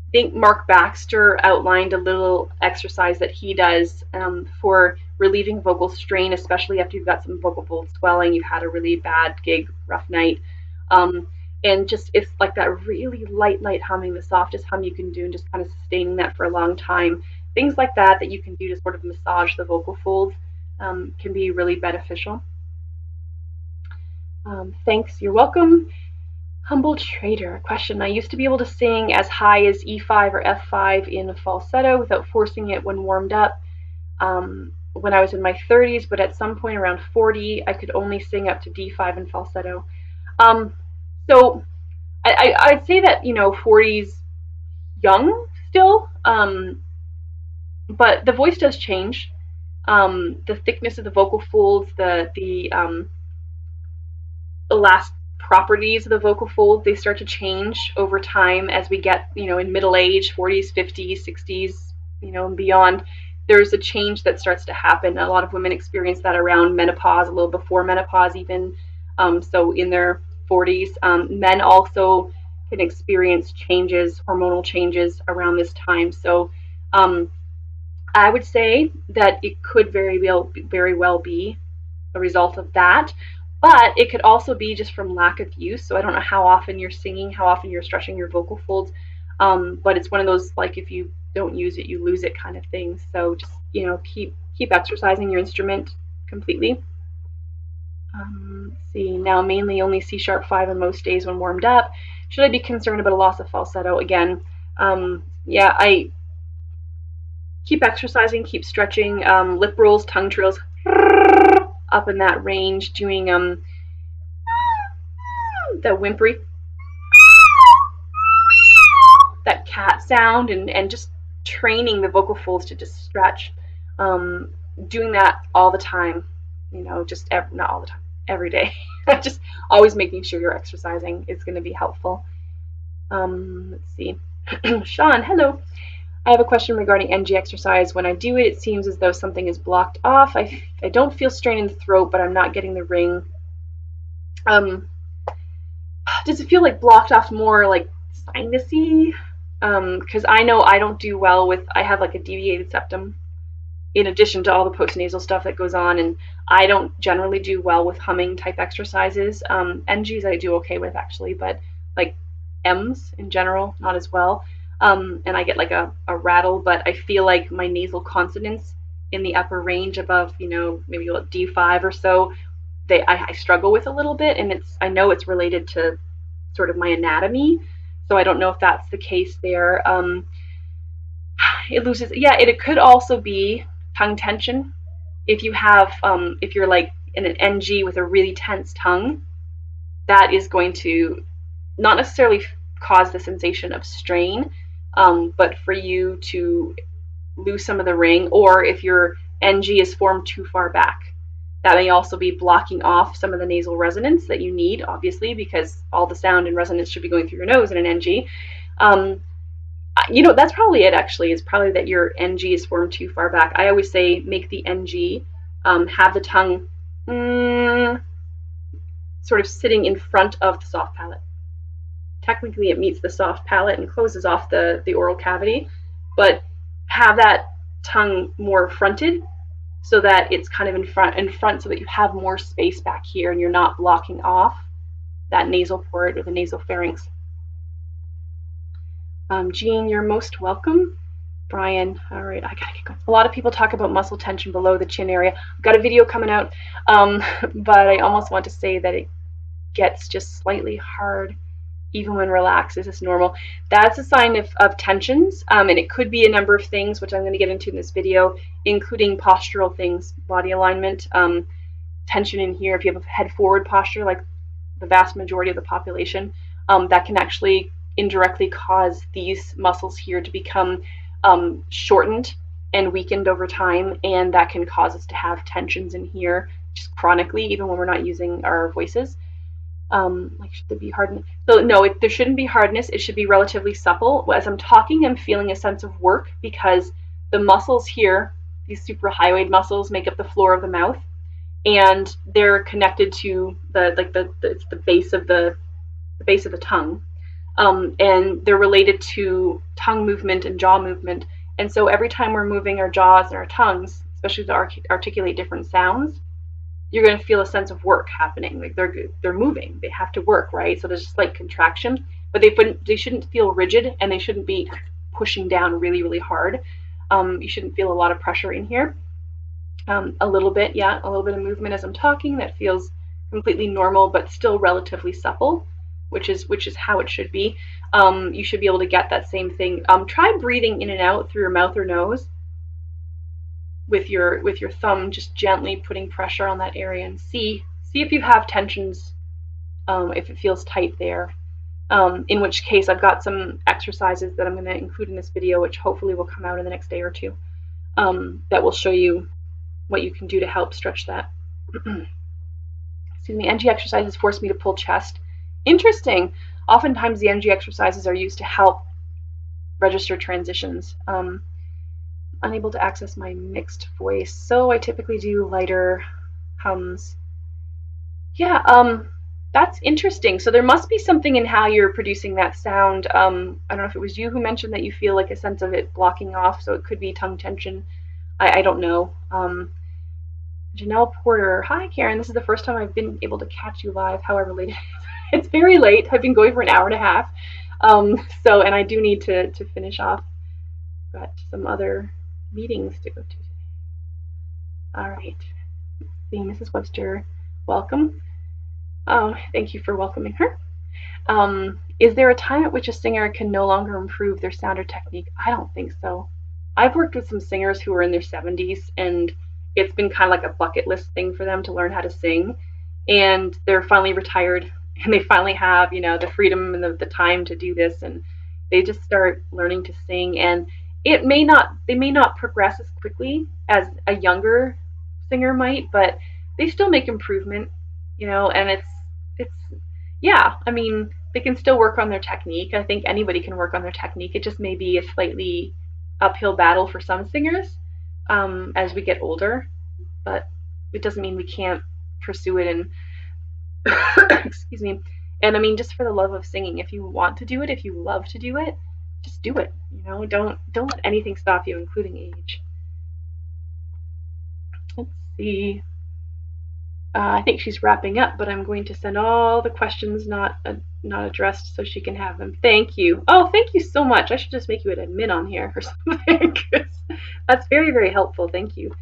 I think Mark Baxter outlined a little exercise that he does for relieving vocal strain, especially after you've got some vocal fold swelling, you've had a really bad gig, rough night. And just it's like that really light humming, the softest hum you can do, and just kind of sustaining that for a long time. Things like that that you can do to sort of massage the vocal folds can be really beneficial. Thanks, you're welcome. Humble trader, question. I used to be able to sing as high as E5 or F5 in a falsetto without forcing it when warmed up when I was in my 30s, but at some point around 40, I could only sing up to D5 in falsetto. So I'd say that, you know, 40's young still, but the voice does change. The thickness of the vocal folds, the last properties of the vocal fold, they start to change over time as we get, you know, in middle age, 40s, 50s, 60s, you know, and beyond. There's a change that starts to happen. A lot of women experience that around menopause, a little before menopause even. So in their 40s, men also can experience changes, hormonal changes around this time. So I would say that it could very well be a result of that. But it could also be just from lack of use. So I don't know how often you're singing, how often you're stretching your vocal folds. But it's one of those, like, if you don't use it, you lose it kind of things. So just, you know, keep exercising your instrument completely. Let's see, now mainly only C#5 on most days when warmed up. Should I be concerned about a loss of falsetto? Again, yeah, I keep exercising, keep stretching, lip rolls, tongue trills, up in that range, doing the whimpery, that cat sound, and just training the vocal folds to just stretch. Doing that all the time, you know, just not all the time, every day. Just always making sure you're exercising is going to be helpful. Let's see. Sean, hello. I have a question regarding NG exercise. When I do it, it seems as though something is blocked off. I don't feel strain in the throat, but I'm not getting the ring. Does it feel like blocked off more like sinusy? Because I know I don't do well with, I have like a deviated septum in addition to all the postnasal stuff that goes on, and I don't generally do well with humming type exercises. NGs I do okay with actually, but like M's in general, not as well. And I get like a rattle, but I feel like my nasal consonants in the upper range above, you know, maybe D5 or so, I struggle with a little bit, and I know it's related to sort of my anatomy, so I don't know if that's the case there. It loses, yeah, it could also be tongue tension. If you have, if you're like in an NG with a really tense tongue, that is going to not necessarily cause the sensation of strain, but for you to lose some of the ring, or if your NG is formed too far back, that may also be blocking off some of the nasal resonance that you need, obviously, because all the sound and resonance should be going through your nose in an NG. You know, that's probably it, actually, is probably that your NG is formed too far back. I always say make the NG have the tongue sort of sitting in front of the soft palate. Technically, it meets the soft palate and closes off the oral cavity, but have that tongue more fronted so that it's kind of in front so that you have more space back here and you're not blocking off that nasal port or the nasal pharynx. Jean, you're most welcome. Brian, all right, I gotta get going. A lot of people talk about muscle tension below the chin area. I've got a video coming out, but I almost want to say that it gets just slightly hard even when relaxed. Is this normal? That's a sign of tensions, and it could be a number of things, which I'm going to get into in this video, including postural things, body alignment, tension in here. If you have a head forward posture, like the vast majority of the population, that can actually indirectly cause these muscles here to become shortened and weakened over time, and that can cause us to have tensions in here just chronically, even when we're not using our voices. Like, should there be hardness? So no, there shouldn't be hardness. It should be relatively supple. As I'm talking, I'm feeling a sense of work because the muscles here, these suprahyoid muscles, make up the floor of the mouth, and they're connected to the base of the tongue, and they're related to tongue movement and jaw movement. And so every time we're moving our jaws and our tongues, especially to articulate different sounds, you're going to feel a sense of work happening. Like they're moving, they have to work, right? So there's a slight contraction, but they shouldn't feel rigid, and they shouldn't be pushing down really, really hard. You shouldn't feel a lot of pressure in here. A little bit, yeah, a little bit of movement as I'm talking. That feels completely normal, but still relatively supple, which is how it should be. You should be able to get that same thing. Try breathing in and out through your mouth or nose with your thumb, just gently putting pressure on that area, and see if you have tensions, if it feels tight there. In which case, I've got some exercises that I'm going to include in this video, which hopefully will come out in the next day or two, that will show you what you can do to help stretch that. Excuse me. NG exercises force me to pull chest. Interesting. Oftentimes the NG exercises are used to help register transitions. Unable to access my mixed voice, so I typically do lighter hums. Yeah, that's interesting. So there must be something in how you're producing that sound. I don't know if it was you who mentioned that you feel like a sense of it blocking off, so it could be tongue tension. I don't know. Janelle Porter, hi Karen, this is the first time I've been able to catch you live, however late it is. It's very late. I've been going for an hour and a half. And I do need to finish off. Got some other meetings to go to today. All right. See, Mrs. Webster, welcome. Thank you for welcoming her. Is there a time at which a singer can no longer improve their sound or technique? I don't think so. I've worked with some singers who are in their 70s, and it's been kind of like a bucket list thing for them to learn how to sing, and they're finally retired, and they finally have, the freedom and the time to do this, and they just start learning to sing, and they may not progress as quickly as a younger singer might, but they still make improvement, and it's yeah, I mean, they can still work on their technique. I think anybody can work on their technique. It just may be a slightly uphill battle for some singers as we get older, but it doesn't mean we can't pursue it. And excuse me. And I mean, just for the love of singing, if you want to do it, if you love to do it, just do it. Don't let anything stop you, including age. Let's see. I think she's wrapping up, but I'm going to send all the questions not addressed so she can have them. Thank you. Oh, thank you so much. I should just make you an admin on here or something. That's very, very helpful. Thank you.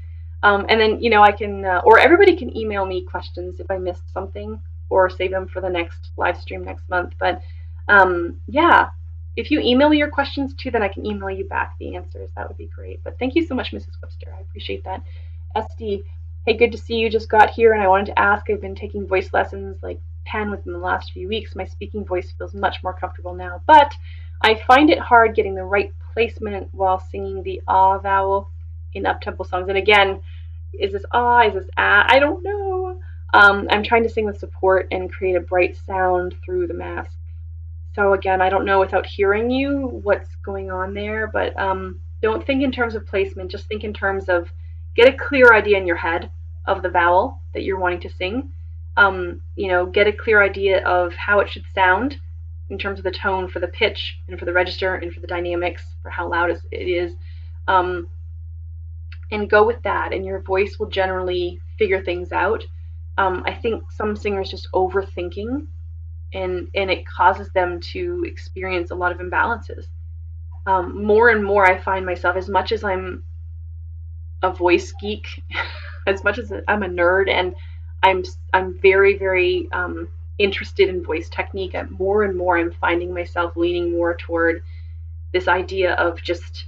And then, I can, or everybody can email me questions if I missed something, or save them for the next live stream next month. But yeah, if you email me your questions too, then I can email you back the answers. That would be great. But thank you so much, Mrs. Webster. I appreciate that. SD, hey, good to see you. Just got here, and I wanted to ask, I've been taking voice lessons like 10 within the last few weeks. My speaking voice feels much more comfortable now, but I find it hard getting the right placement while singing the ah vowel in up-tempo songs. And again, is this ah, is this ah? I don't know. I'm trying to sing with support and create a bright sound through the mask. So again, I don't know without hearing you what's going on there, but don't think in terms of placement, just think in terms of get a clear idea in your head of the vowel that you're wanting to sing. Get a clear idea of how it should sound in terms of the tone for the pitch and for the register and for the dynamics, for how loud it is. and go with that, and your voice will generally figure things out. I think some singers just overthinking, and it causes them to experience a lot of imbalances. More and more, I find myself, as much as I'm a voice geek, as much as I'm a nerd, and I'm very very interested in voice technique. More and more, I'm finding myself leaning more toward this idea of just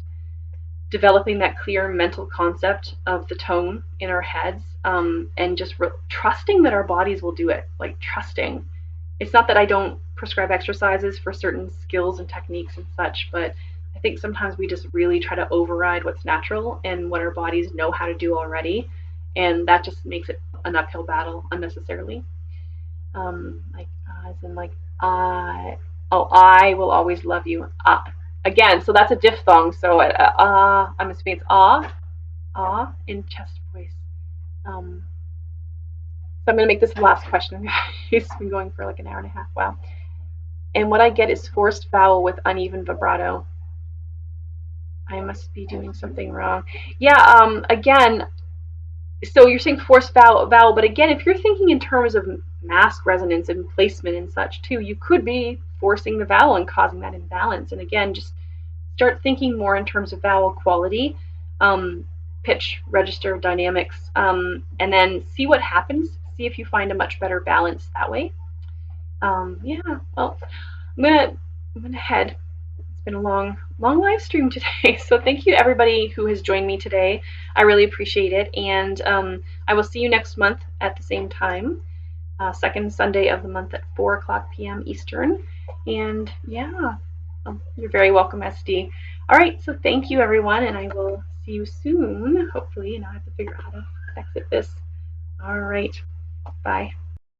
developing that clear mental concept of the tone in our heads, and just trusting that our bodies will do it. Like, trusting. It's not that I don't prescribe exercises for certain skills and techniques and such, but I think sometimes we just really try to override what's natural and what our bodies know how to do already, and that just makes it an uphill battle unnecessarily. Like, as in, like, I will always love you. Again, so that's a diphthong. So I'm assuming it's in chest voice. So I'm going to make this the last question. It's been going for like an hour and a half. Wow. And what I get is forced vowel with uneven vibrato. I must be doing something wrong. Yeah, again, so you're saying forced vowel, but again, if you're thinking in terms of mask resonance and placement and such too, you could be forcing the vowel and causing that imbalance. And again, just start thinking more in terms of vowel quality, pitch, register, dynamics, and then see what happens. See if you find a much better balance that way. Yeah, well, I'm gonna head. It's been a long live stream today, so thank you to everybody who has joined me today. I really appreciate it, and I will see you next month at the same time, second Sunday of the month at 4:00 p.m. Eastern. And yeah, you're very welcome, SD. All right, so thank you everyone, and I will see you soon, hopefully. And I have to figure out how to exit this. All right, bye.